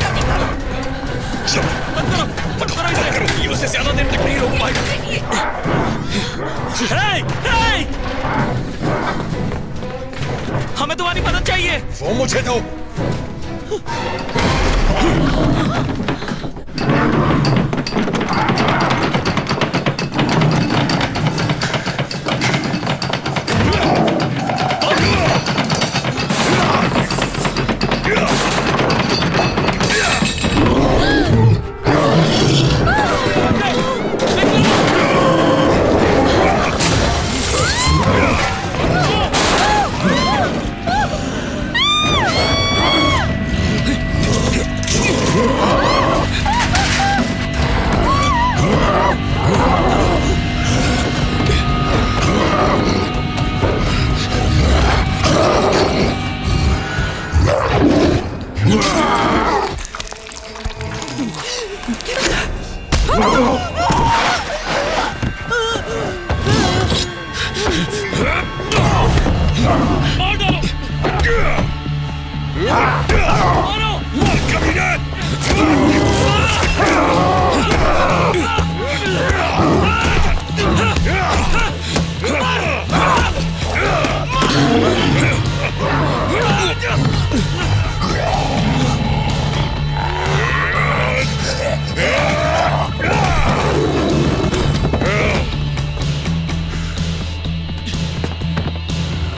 मत करो, ये उसे ज्यादा देर तक नहीं रोक पाएगा। हमें तुम्हारी मदद चाहिए। वो मुझे दो।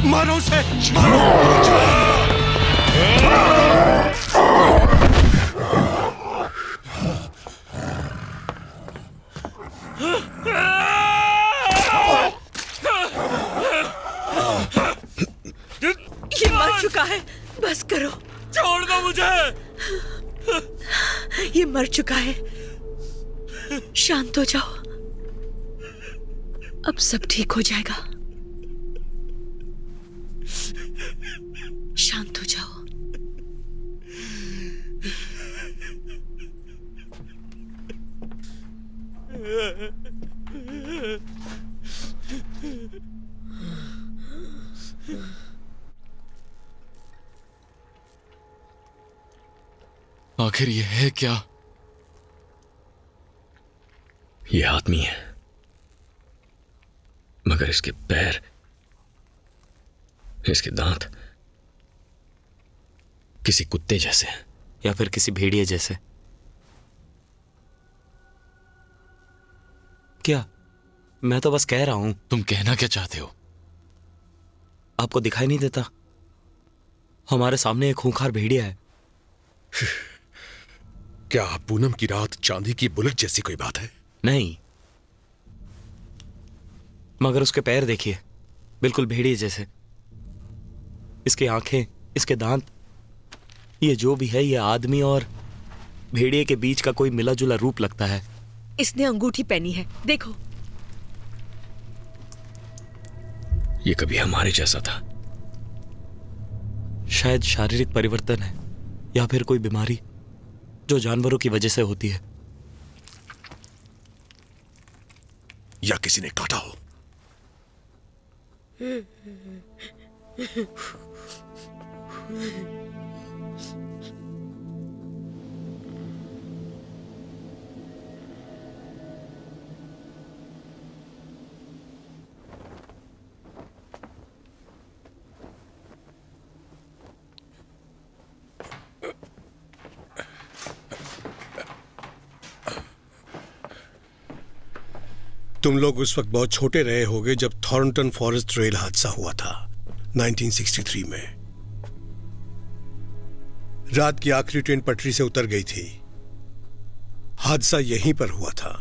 मारो उसे, मारो। ये मर चुका है, बस करो। छोड़ दो मुझे। ये मर चुका है, शांत हो जाओ, अब सब ठीक हो जाएगा। शांत हो जाओ। आखिर ये है क्या? ये आदमी है, मगर इसके पैर, इसके दांत किसी कुत्ते जैसे हैं, या फिर किसी भेड़िए जैसे। क्या? मैं तो बस कह रहा हूं। तुम कहना क्या चाहते हो? आपको दिखाई नहीं देता? हमारे सामने एक खूंखार भेड़िया है। क्या पूनम की रात चांदी की बुलेट जैसी कोई बात है? नहीं, मगर उसके पैर देखिए, बिल्कुल भेड़िए जैसे। इसकी आंखें, इसके दांत, ये जो भी है, ये आदमी और भेड़िए के बीच का कोई मिला जुला रूप लगता है। इसने अंगूठी पहनी है, देखो। ये कभी हमारे जैसा था। शायद शारीरिक परिवर्तन है, या फिर कोई बीमारी जो जानवरों की वजह से होती है। या किसी ने काटा हो। तुम लोग उस वक्त बहुत छोटे रहे होगे जब थॉर्नटन फॉरेस्ट रेल हादसा हुआ था 1963 में। रात की आखिरी ट्रेन पटरी से उतर गई थी। हादसा यहीं पर हुआ था।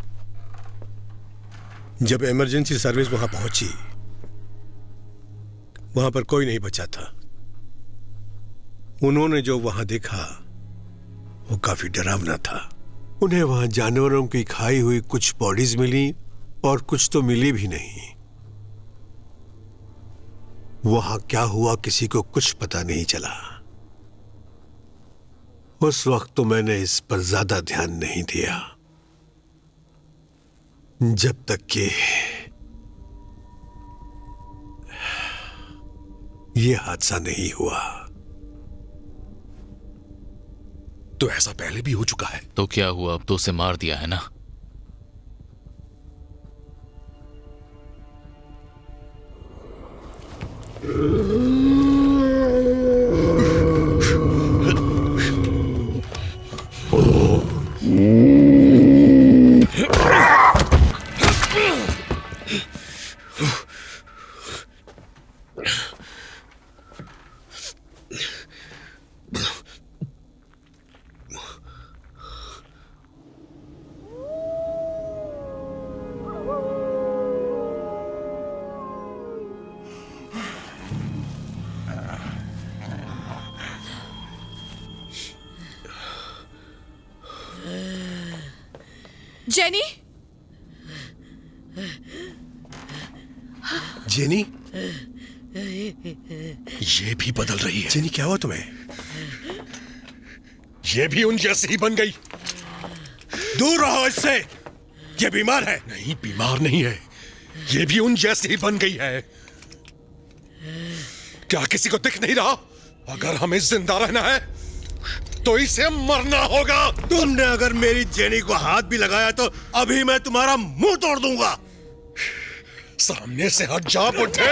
जब इमरजेंसी सर्विस वहां पहुंची, वहां पर कोई नहीं बचा था। उन्होंने जो वहां देखा वो काफी डरावना था। उन्हें वहां जानवरों की खाई हुई कुछ बॉडीज मिली और कुछ तो मिली भी नहीं। वहां क्या हुआ किसी को कुछ पता नहीं चला। उस वक्त तो मैंने इस पर ज्यादा ध्यान नहीं दिया, जब तक कि यह हादसा नहीं हुआ। तो ऐसा पहले भी हो चुका है। तो क्या हुआ? अब तो उसे मार दिया है ना। जेनी, जेनी, ये भी बदल रही है। जेनी क्या हुआ तुम्हें? ये भी उन जैसी ही बन गई। दूर रहो इससे, ये बीमार है। नहीं, बीमार नहीं है, ये भी उन जैसी ही बन गई है। क्या किसी को दिख नहीं रहा? अगर हमें जिंदा रहना है तो इसे मरना होगा। तुमने अगर मेरी जेनी को हाथ भी लगाया तो अभी मैं तुम्हारा मुंह तोड़ दूंगा। सामने से हट जा बुड्ढे।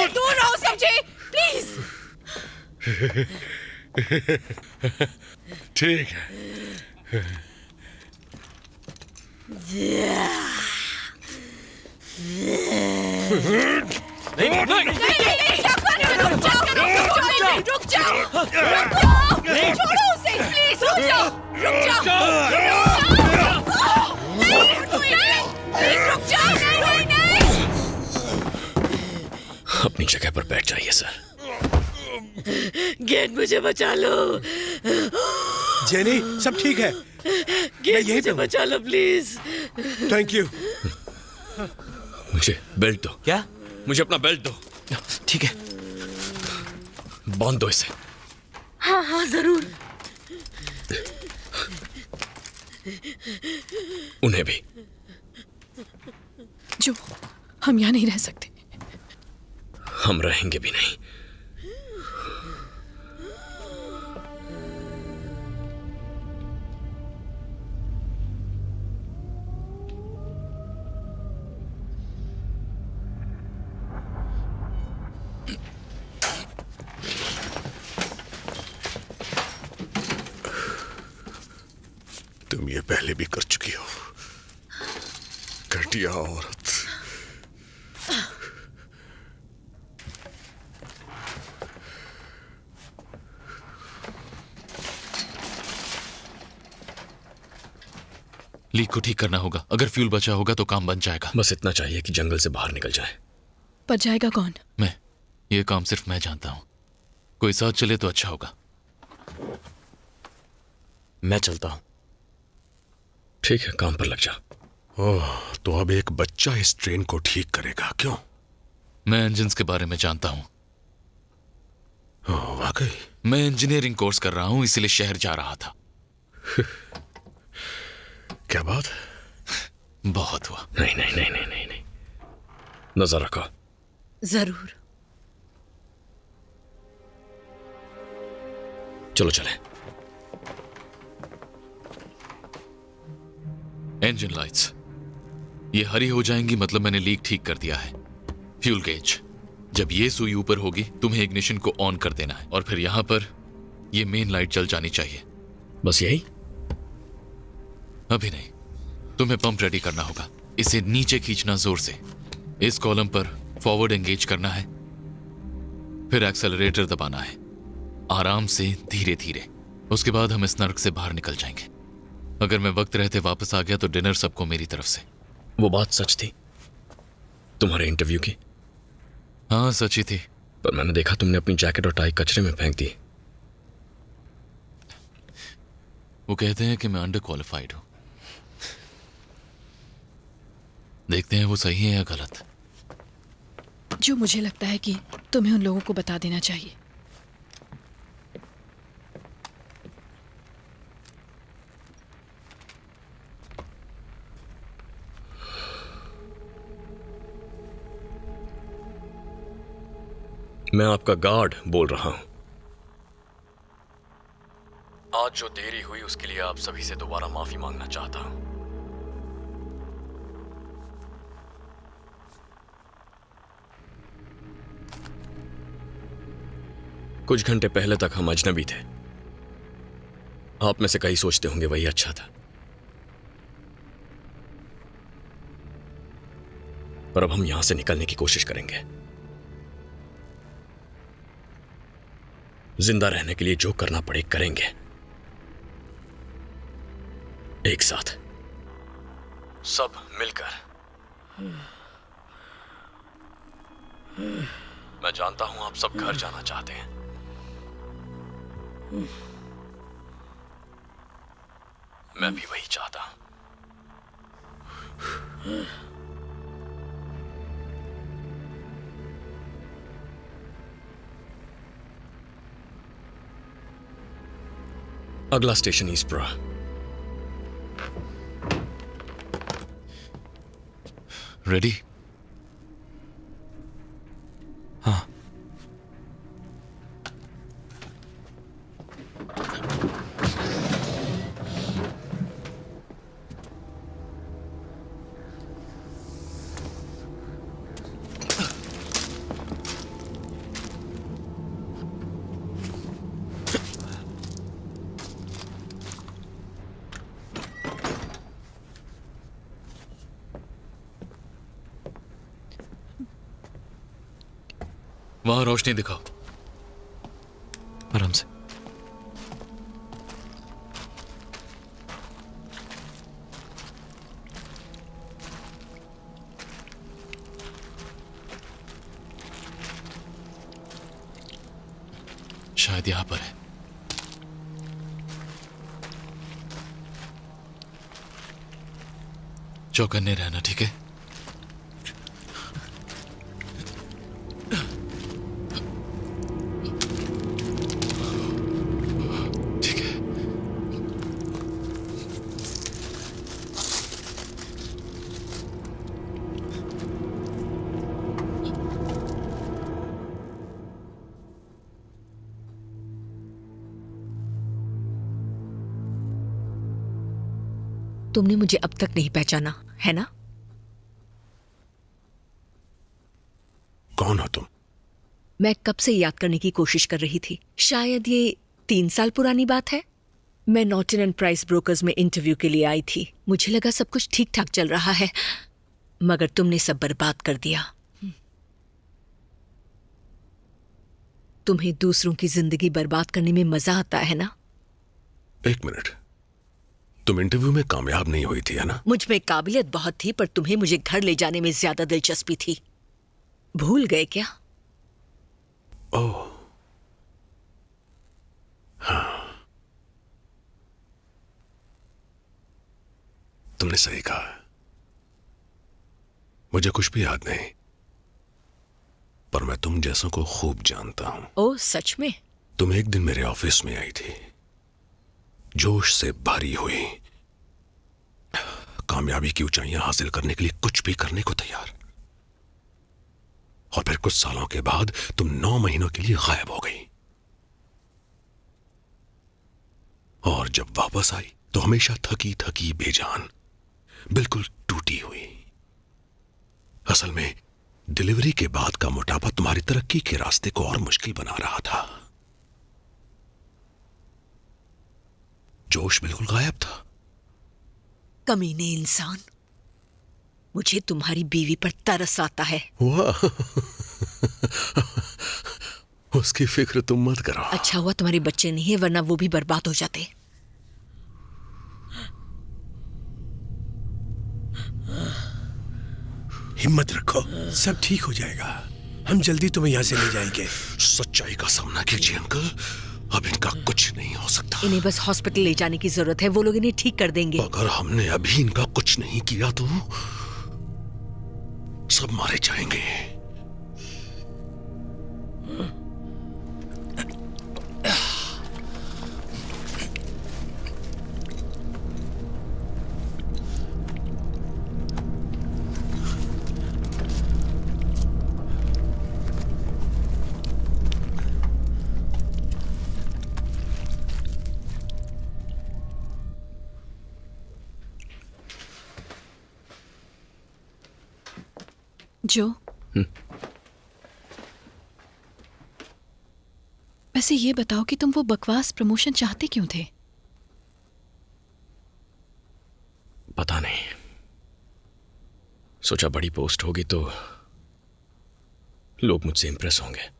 दूर रहो समझे, प्लीज। ठीक है। रुक जाओ, छोड़ो उसे, प्लीज रुक जाओ, रुक जाओ, नहीं। अपनी जगह पर बैठ जाइए सर। गेट मुझे बचा लो। जेनी, सब ठीक है? गेट मुझे बचा लो प्लीज। Thank you. मुझे बेल्ट दो। क्या? मुझे अपना बेल्ट दो। ठीक है। बांध दो इसे। हाँ हाँ जरूर। उन्हें भी। जो हम यहाँ नहीं रह सकते। हम रहेंगे भी नहीं। तुम ये पहले भी कर चुकी हो, घटिया औरत। लीक को ठीक करना होगा। अगर फ्यूल बचा होगा तो काम बन जाएगा। बस इतना चाहिए कि जंगल से बाहर निकल जाए। पर जाएगा कौन? मैं। ये काम सिर्फ मैं जानता हूं। कोई साथ चले तो अच्छा होगा। मैं चलता हूं। ठीक है, काम पर लग जा। ओह, तो अब एक बच्चा इस ट्रेन को ठीक करेगा, क्यों? मैं इंजन्स के बारे में जानता हूं। वाकई? मैं इंजीनियरिंग कोर्स कर रहा हूं, इसलिए शहर जा रहा था। क्या बात? बहुत हुआ। नहीं नहीं नहीं नहीं नहीं नहीं, नजर रखो। जरूर। चलो चले। इंजन लाइट्स ये हरी हो जाएंगी, मतलब मैंने लीक ठीक कर दिया है। फ्यूल गेज, जब ये सुई ऊपर होगी तुम्हें इग्निशन को ऑन कर देना है और फिर यहां पर ये मेन लाइट जल जानी चाहिए। बस यही? अभी नहीं, तुम्हें पंप रेडी करना होगा। इसे नीचे खींचना जोर से। इस कॉलम पर फॉरवर्ड एंगेज करना है, फिर एक्सेलरेटर दबाना है, आराम से धीरे धीरे। उसके बाद हम इस नर्क से बाहर निकल जाएंगे। अगर मैं वक्त रहते वापस आ गया तो डिनर सबको मेरी तरफ से। वो बात सच थी तुम्हारे इंटरव्यू की? हाँ सच ही थी। पर मैंने देखा तुमने अपनी जैकेट और टाई कचरे में फेंक दी। वो कहते हैं कि मैं अंडर क्वालिफाइड हूं। देखते हैं वो सही है या गलत। जो मुझे लगता है कि तुम्हें उन लोगों को बता देना चाहिए। मैं आपका गार्ड बोल रहा हूं। आज जो देरी हुई उसके लिए आप सभी से दोबारा माफी मांगना चाहता हूं। कुछ घंटे पहले तक हम अजनबी थे। आप में से कई सोचते होंगे वही अच्छा था, पर अब हम यहां से निकलने की कोशिश करेंगे। जिंदा रहने के लिए जो करना पड़े करेंगे, एक साथ, सब मिलकर। मैं जानता हूं आप सब घर जाना चाहते हैं। मैं भी वही चाहता हूं। अगला स्टेशन ईस्प्रा। रेडी? हाँ। वहां रोशनी दिखाओ। आराम से। शायद यहां पर है। चौकन्ने रहना, ठीक है? ठीक है। तुमने मुझे अब तक नहीं पहचाना, है ना? कौन हो तुम? मैं कब से याद करने की कोशिश कर रही थी। शायद ये 3 साल पुरानी बात है। मैं नॉर्टन एंड प्राइस ब्रोकर्स में इंटरव्यू के लिए आई थी। मुझे लगा सब कुछ ठीक ठाक चल रहा है, मगर तुमने सब बर्बाद कर दिया। तुम्हें दूसरों की जिंदगी बर्बाद करने में मजा आता है ना? एक मिनट, तुम इंटरव्यू में कामयाब नहीं हुई थी, है ना? मुझ में काबिलियत बहुत थी, पर तुम्हें मुझे घर ले जाने में ज्यादा दिलचस्पी थी। भूल गए क्या? ओह, हाँ, तुमने सही कहा। मुझे कुछ भी याद नहीं, पर मैं तुम जैसों को खूब जानता हूं। ओह, सच में? तुम एक दिन मेरे ऑफिस में आई थी, जोश से भरी हुई, कामयाबी की ऊंचाइयां हासिल करने के लिए कुछ भी करने को तैयार। और फिर कुछ सालों के बाद तुम 9 महीनों के लिए गायब हो गई। और जब वापस आई तो हमेशा थकी थकी, बेजान, बिल्कुल टूटी हुई। असल में डिलीवरी के बाद का मोटापा तुम्हारी तरक्की के रास्ते को और मुश्किल बना रहा था। जोश बिल्कुल गायब था। कमीने इंसान, मुझे तुम्हारी बीवी पर तरस आता है। वाह, उसकी फिक्र तुम मत करो। अच्छा हुआ तुम्हारे बच्चे नहीं है, वरना वो भी बर्बाद हो जाते। हिम्मत रखो, सब ठीक हो जाएगा। हम जल्दी तुम्हें यहाँ से ले जाएंगे। सच्चाई का सामना कीजिए अंकल, अब इनका कुछ नहीं हो सकता। इन्हें बस हॉस्पिटल ले जाने की जरूरत है, वो लोग इन्हें ठीक कर देंगे। अगर हमने अभी इनका कुछ नहीं किया तो सब मारे जाएंगे। जो वैसे ये बताओ कि तुम वो बकवास प्रमोशन चाहते क्यों थे? पता नहीं, सोचा बड़ी पोस्ट होगी तो लोग मुझसे इंप्रेस होंगे।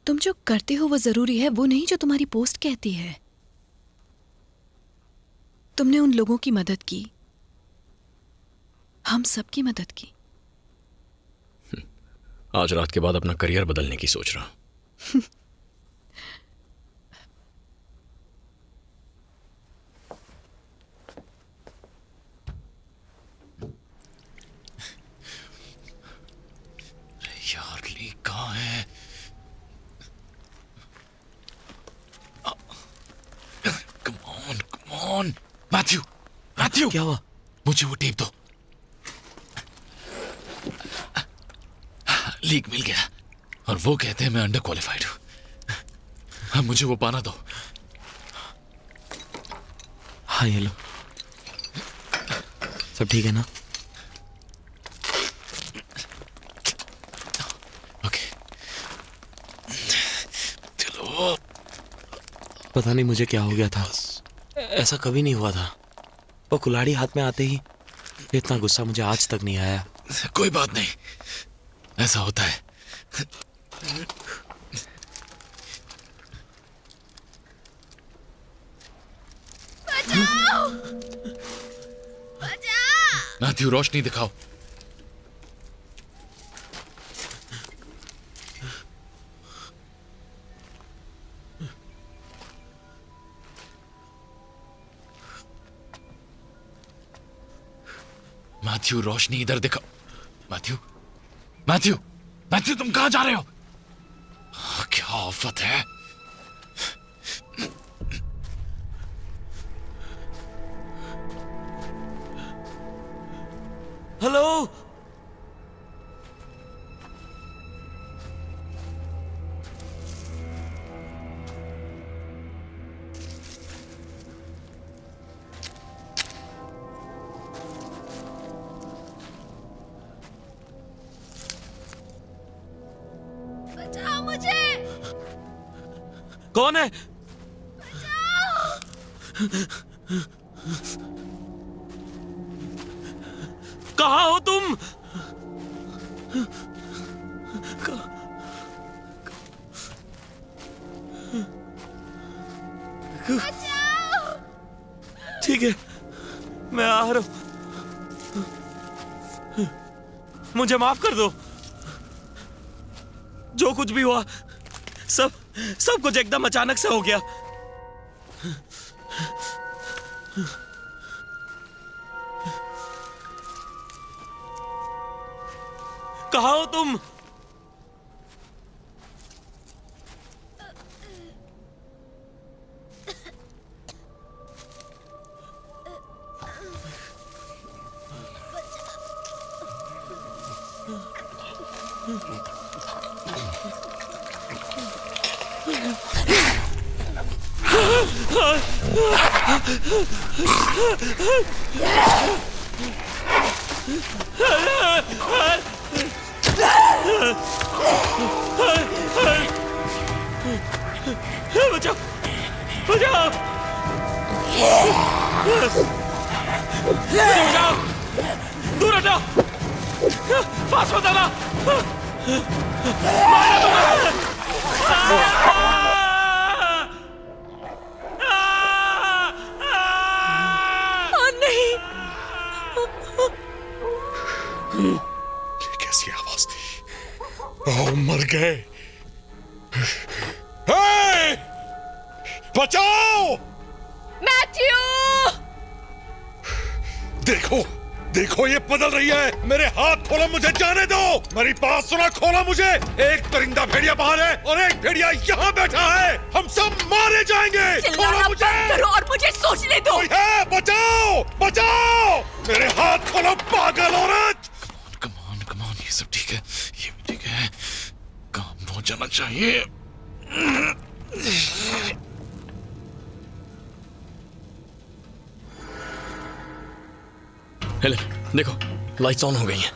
तुम जो करते हो वो जरूरी है, वो नहीं जो तुम्हारी पोस्ट कहती है। तुमने उन लोगों की मदद की, हम सबकी मदद की। आज रात के बाद अपना करियर बदलने की सोच रहा हूं। यार, ली कहाँ है? कम ऑन मैथ्यू, मैथ्यू, क्या हुआ? मुझे वो टेप दो। लीक मिल गया और वो कहते हैं मैं अंडर क्वालिफाइड हूं। मुझे वो पाना दो। हाँ, ये लो। सब ठीक है ना? ओके, चलो। पता नहीं मुझे क्या हो गया था, ऐसा कभी नहीं हुआ था। वो कुल्हाड़ी हाथ में आते ही इतना गुस्सा मुझे आज तक नहीं आया। कोई बात नहीं, ऐसा होता है। मैथ्यू, रोशनी दिखाओ। मैथ्यू, रोशनी इधर दिखाओ। मैथ्यू, मैथ्यू, मैथ्यू, तुम कहां जा रहे हो? क्या आफत है। हेलो। बचाओ मुझे। कौन है? कहाँ हो तुम? ठीक है, मैं आ रहा हूं। मुझे माफ कर दो। जो कुछ भी हुआ सब कुछ एकदम अचानक से हो गया। कहाँ हो तुम? बचाओ, बचाओ, बचाओ, दूर हटाओ, पास मत आना, मारना तुम्हें। नहीं। ये कैसी आवाज थी? ओह, मर गए। हे! बचाओ! मैथ्यू! देखो, देखो, ये बदल रही है। मेरे हाथ खोलो, मुझे जाने दो। मेरी बात सुना, खोलो मुझे। एक परिंदा भेड़िया बाहर है और एक भेड़िया यहाँ बैठा है। हम सब मारे जाएंगे। खोलो मुझे। करो और मुझे सोचने दो। कोई है? बचाओ, बचाओ! मेरे हाथ खोलो, पागल औरत। कम ऑन, ये सब ठीक है, ये भी ठीक है। काम हो जाना चाहिए। हेले, देखो, लाइट्स ऑन हो गई हैं।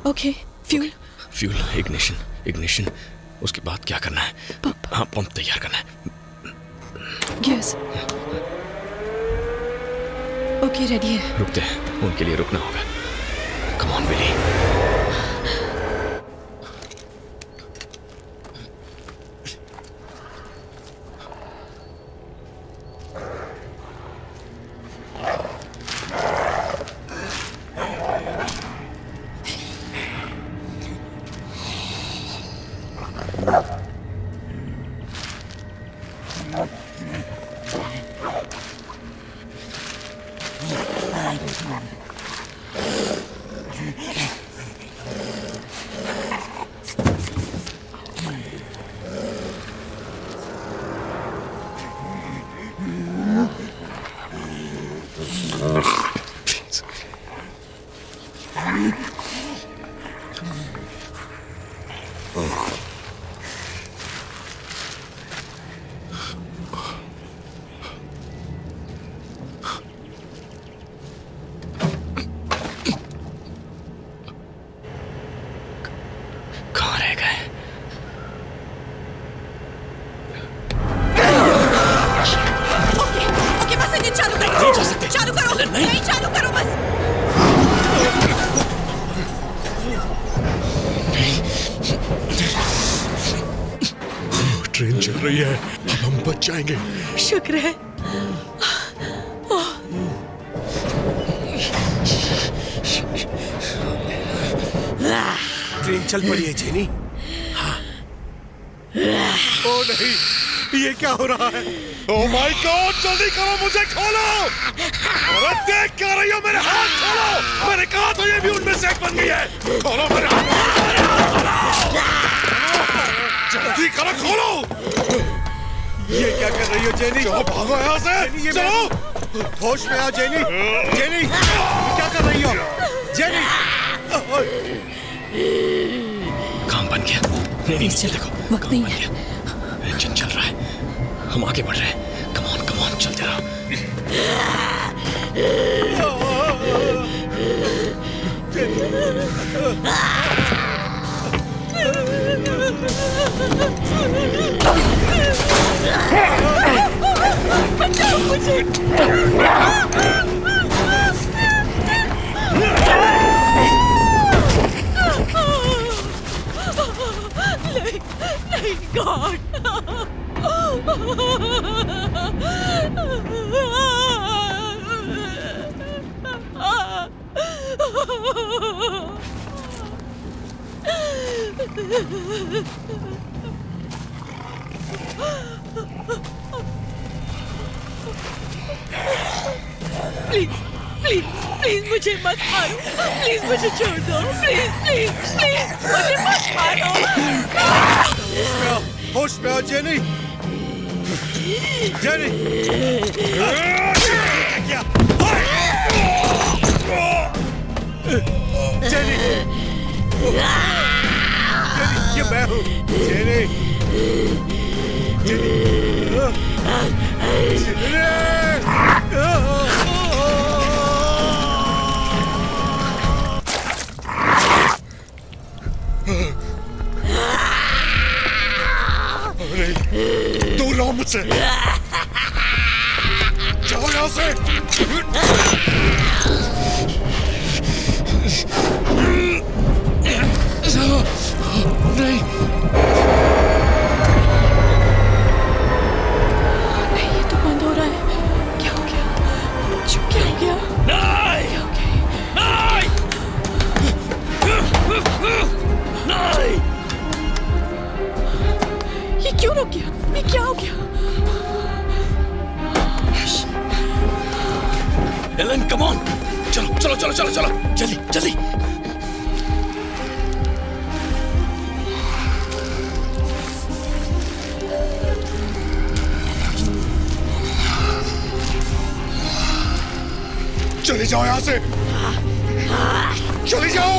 Okay, fuel. Fuel, ignition. उसके बाद क्या करना है? हाँ, पंप तैयार करना है। यस। ओके, रेडी है। रुकते हैं, उनके लिए रुकना होगा। कम ऑन बिली। कहाँ रह गए? ओके, बस इंजन चालू करो। नहीं जा सकते। चालू करो। नहीं चालू करो बस। ट्रेन चल रही है, अब हम बच जाएंगे। शुक्र है। ट्रेन चल पड़ी है जेनी। ओ नहीं, ये क्या हो रहा है? ओह माय गॉड, जल्दी करो, मुझे खोलो। अरे देख क्या रही हो, मेरे हाथ खोलो। मैंने कहा तो ये भी उनमें से एक बन गई है। खोलो मेरे हाथ, जल्दी करो, खोलो। ये क्या कर रही हो जेनी? चलो भागो यहाँ से, चलो। होश में आओ जेनी। जेनी, क्या कर रही हो? जेनी। काम बन गया। नहीं नीचे देखो, वक्त नहीं है। इंजन चल रहा है, हम आगे बढ़ रहे हैं। कम ऑन चलते रहो। बचाओ मुझे। नहीं गॉड। प्लीज प्लीज प्लीज मुझे मत मारो। प्लीज मुझे छोड़ दो। प्लीज प्लीज प्लीज मुझे मत मारो। होश में आओ जेनी। जेनी, क्या? जेनी, ये मैं हूँ। जेनी, जेनी, दूर रहो मुझसे, जाओ यहाँ से। नहीं, ये तो बंद हो रहा है। क्या हो गया? क्या हो गया? नहीं, नहीं। ये क्यों रुक गया? ये क्या हो गया? एलन, कम ऑन, चलो चलो चलो चलो चलो, जल्दी जल्दी। चले जाओ यहाँ से, चले जाओ।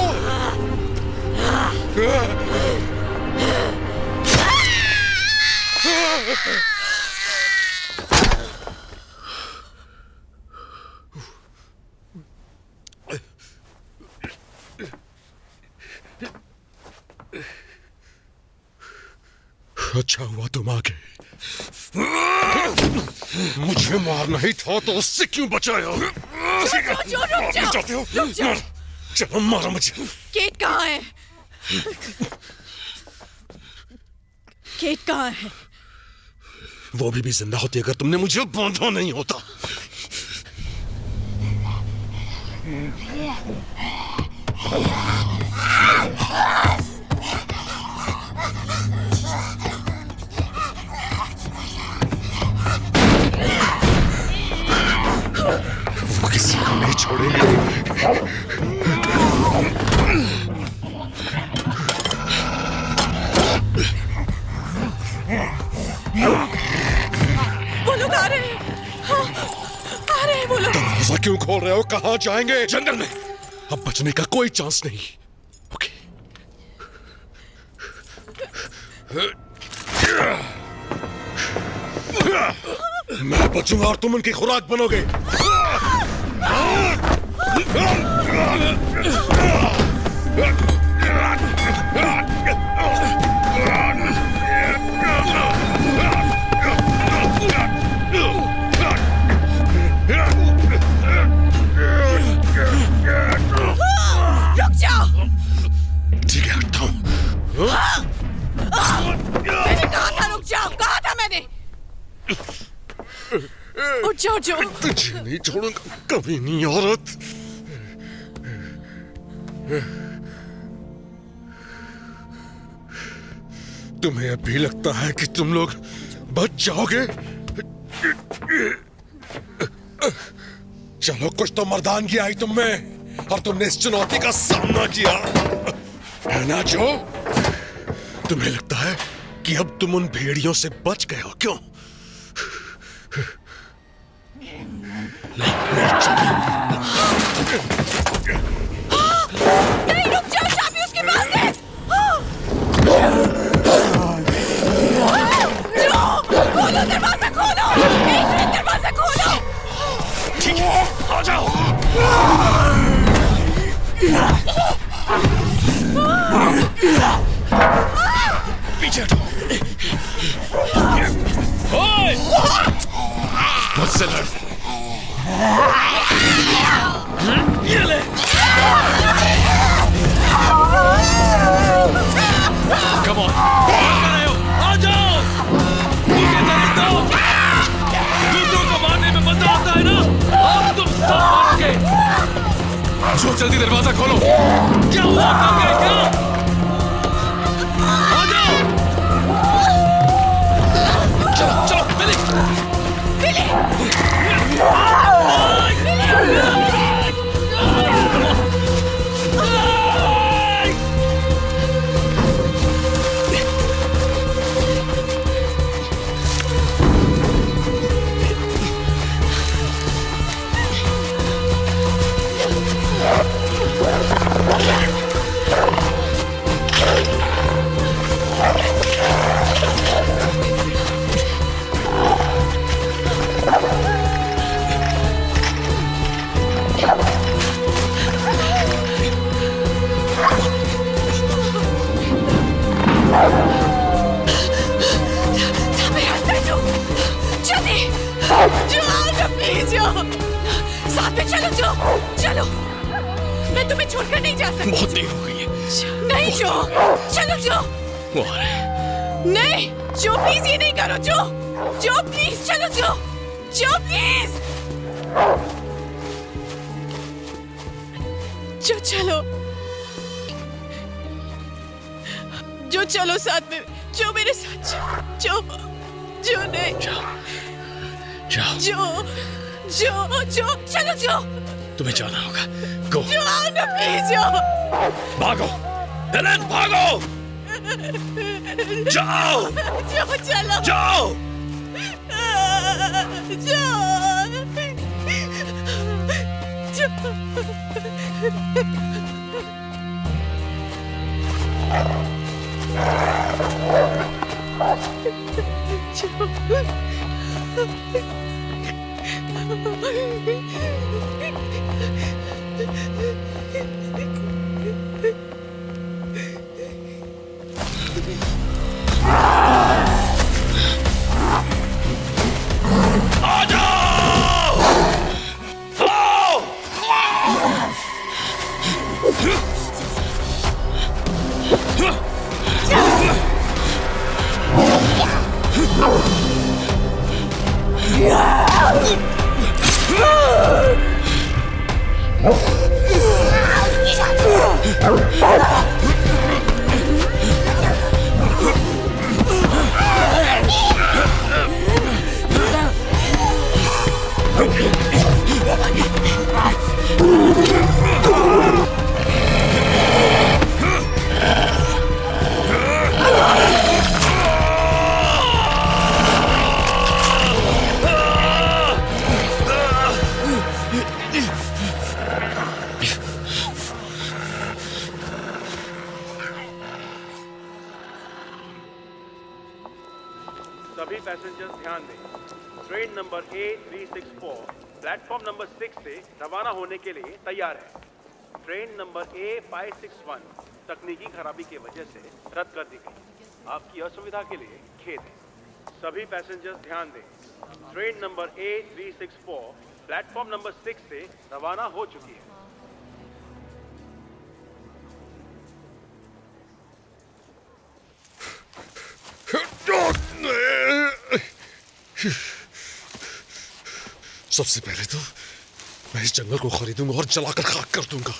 अच्छा हुआ तुम आ गए। मुझे मारना ही था तो उससे क्यों बचाया? रुक जाओ। चलो मारो मुझे। केट कहाँ है? केट कहाँ है? वो भी जिंदा होती अगर तुमने मुझे बांधा नहीं होता। वो किसी को नहीं छोड़ेंगे। वो लोग आ रहे हैं। हाँ, आ रहे हैं वो लोग। दरवाजा क्यों खोल रहे हो? कहाँ जाएंगे? जंगल में। अब बचने का कोई चांस नहीं। ओके। मैं बचूंगा और तुम उनकी खुराक बनोगे। रुक जाओ। ठीक है, हटता हूं। मैंने कहा था रुक जाओ। उठ जाओ जो। तुझे नहीं छोड़ूंगा कभी नहीं औरत। तुम्हें अभी लगता है कि तुम लोग बच जाओगे? चलो कुछ तो मर्दानगी आई तुम में और तुमने इस चुनौती का सामना किया है ना जो? तुम्हें लगता है कि अब तुम उन भेड़ियों से बच गए हो क्यों? नहीं रुक जाओ, चाबी उसके पास है। जो खोलो दरवाजा, खोलो एक मिनट, दरवाजा खोलो। ठीक है आ जाओ। पीछे हटो। ओए! मुझसे लड़। ये ले। Come on! आ जाओ! मुझे दर्द दो! दूसरों को मारने में मजा आता है ना? अब तुम सब मरोगे! जो जल्दी दरवाजा खोलो! क्या हुआ करके क्या? आ जाओ! चलो चलो बिली! साथ में चलो जो, चलो। मैं तुम्हें छोड़कर नहीं जा सकती। बहुत देर हो गई है। नहीं जो, चलो जो। वो आ रहे हैं। नहीं जो, प्लीज ये नहीं करो जो। जो प्लीज चलो जो। जो प्लीज। जो चलो। जो चलो साथ में। जो मेरे साथ जो। जो नहीं। जाओ। जो जो जो चलो जो। तुम्हें जाना होगा। गो। जो आओ ना प्लीज जो। भागो हेलेन, भागो। जाओ। जो चलो। जाओ। सभी पैसेंजर्स ध्यान दें। Train number A364 platform number 6 से रवाना होने के लिए तैयार है। ट्रेन नंबर A561 तकनीकी खराबी की वजह से रद्द कर दी गई। आपकी असुविधा के लिए खेद है। सभी पैसेंजर्स ध्यान दें। Train number A364 platform number 6 से रवाना हो चुकी है। सबसे पहले तो मैं इस जंगल को खरीदूंगा और जलाकर खाक कर दूंगा।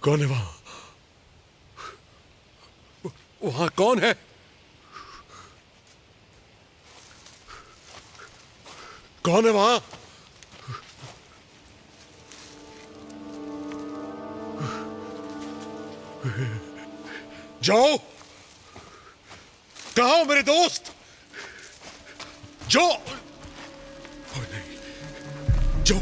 कौन है वहां? वहां कौन है? कौन है वहां? जाओ, कहाँ हो मेरे दोस्त? जो जो